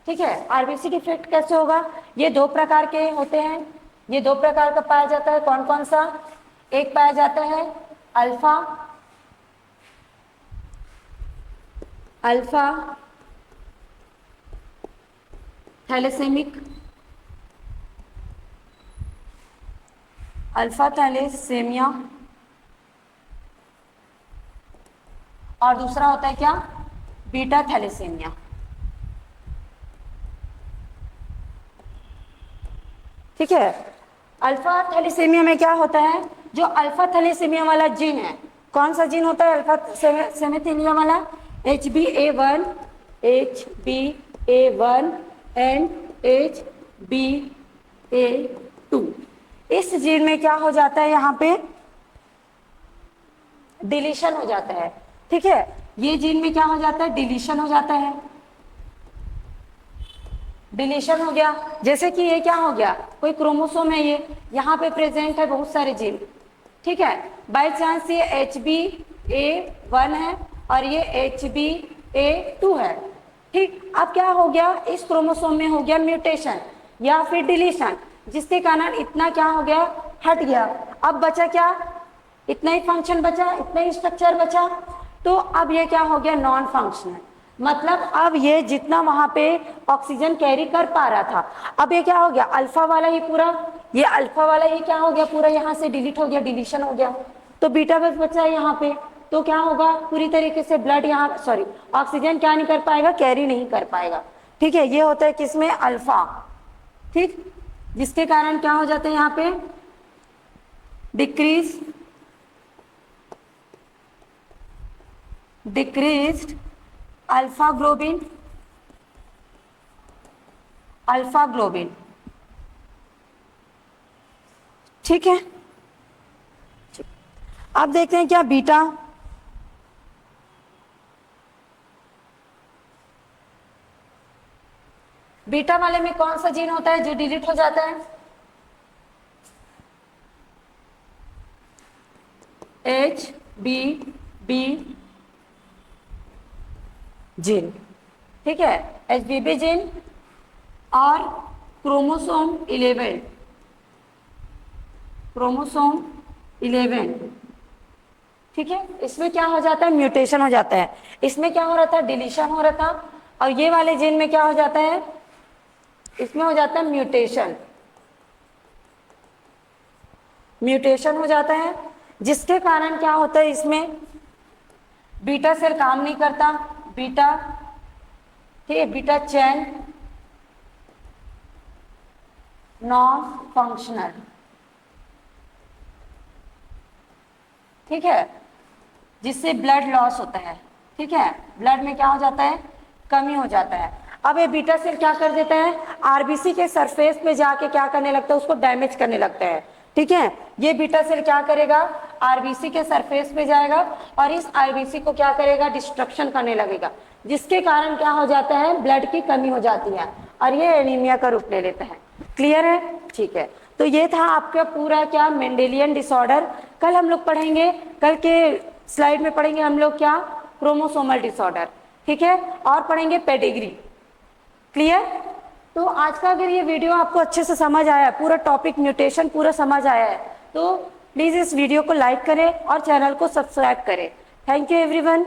ठीक है, आरबीसी डिफेक्ट कैसे होगा? ये 2 प्रकार के होते हैं। ये 2 प्रकार का पाया जाता है। कौन कौन सा? एक पाया जाता है अल्फा थैलेसेमिक, अल्फा थैलेसेमिया, और दूसरा होता है क्या? Beta thalassaemia. ठीक है, अल्फा थैलेसीमिया में क्या होता है? जो अल्फा थैलेसीमिया वाला जीन है, कौन सा जीन होता है अल्फा थैलेसीमिया वाला? HbA1 and HbA2। इस जीन में क्या हो जाता है? यहाँ पे डिलीशन हो जाता है। ठीक है, ये जीन में क्या हो जाता है? डिलीशन हो जाता है। डिलीशन हो गया, जैसे कि ये क्या हो गया? कोई क्रोमोसोम है, ये यहाँ पे प्रेजेंट है बहुत सारे जीन। ठीक है, बाय चांस ये HbA1 है और ये HbA2 है। ठीक, अब क्या हो गया? इस क्रोमोसोम में हो गया म्यूटेशन या फिर डिलीशन, जिसके कारण इतना क्या हो गया? हट गया। अब बचा क्या? इतना ही फंक्शन बचा, इतना ही स्ट्रक्चर बचा। तो अब ये क्या हो गया? Non functional. मतलब अब ये जितना वहां पे ऑक्सीजन कैरी कर पा रहा था, अब ये क्या हो गया? अल्फा वाला ही पूरा, ये अल्फा वाला ही क्या हो गया? पूरा यहाँ से डिलीट हो गया, डिलीशन हो गया। तो बीटा बस बचा है यहाँ पे। तो क्या होगा? पूरी तरीके से ब्लड यहाँ ऑक्सीजन क्या नहीं कर पाएगा? कैरी नहीं कर पाएगा। ठीक है, ये होता है किसमें? अल्फा। ठीक, जिसके कारण क्या हो जाता है? यहाँ पे डिक्रीज्ड अल्फा ग्लोबिन। ठीक है, अब देखते हैं क्या बीटा बीटा वाले में कौन सा जीन होता है जो डिलीट हो जाता है? HBB जीन, ठीक है, HBB जीन और क्रोमोसोम 11, क्रोमोसोम 11, ठीक है, इसमें क्या हो जाता है? म्यूटेशन हो जाता है। इसमें क्या हो रहा था? डिलीशन हो रहा था। और ये वाले जीन में क्या हो जाता है? इसमें हो जाता है म्यूटेशन, म्यूटेशन हो जाता है, जिसके कारण क्या होता है? इसमें बीटा सेल काम नहीं करता, बीटा, ठीक है, बीटा चैन नॉन फंक्शनल, ठीक है, जिससे ब्लड लॉस होता है, ठीक है, ब्लड में क्या हो जाता है? कमी हो जाता है। अब ये बीटा सेल क्या कर देता है? आरबीसी के सरफेस पे जाके क्या करने लगता है? उसको डैमेज करने लगता है, ठीक है। ये बीटा सेल क्या करेगा? आरबीसी के सरफेस पे जाएगा और इस आरबीसी को क्या करेगा? डिस्ट्रक्शन करने लगेगा, जिसके कारण क्या हो जाता है? ब्लड की कमी हो जाती है और ये एनीमिया का रूप ले लेता है। क्लियर है? ठीक है, तो ये था आपका पूरा क्या मेंडेलियन डिसऑर्डर। कल हम लोग पढ़ेंगे, कल के स्लाइड में पढ़ेंगे हम लोग क्या? क्रोमोसोमल डिसऑर्डर, ठीक है, और पढ़ेंगे पेडिग्री। क्लियर? तो आज का अगर ये वीडियो आपको अच्छे से समझ आया, पूरा टॉपिक म्यूटेशन पूरा समझ आया है, तो प्लीज इस वीडियो को लाइक करें और चैनल को सब्सक्राइब करें। Thank you everyone.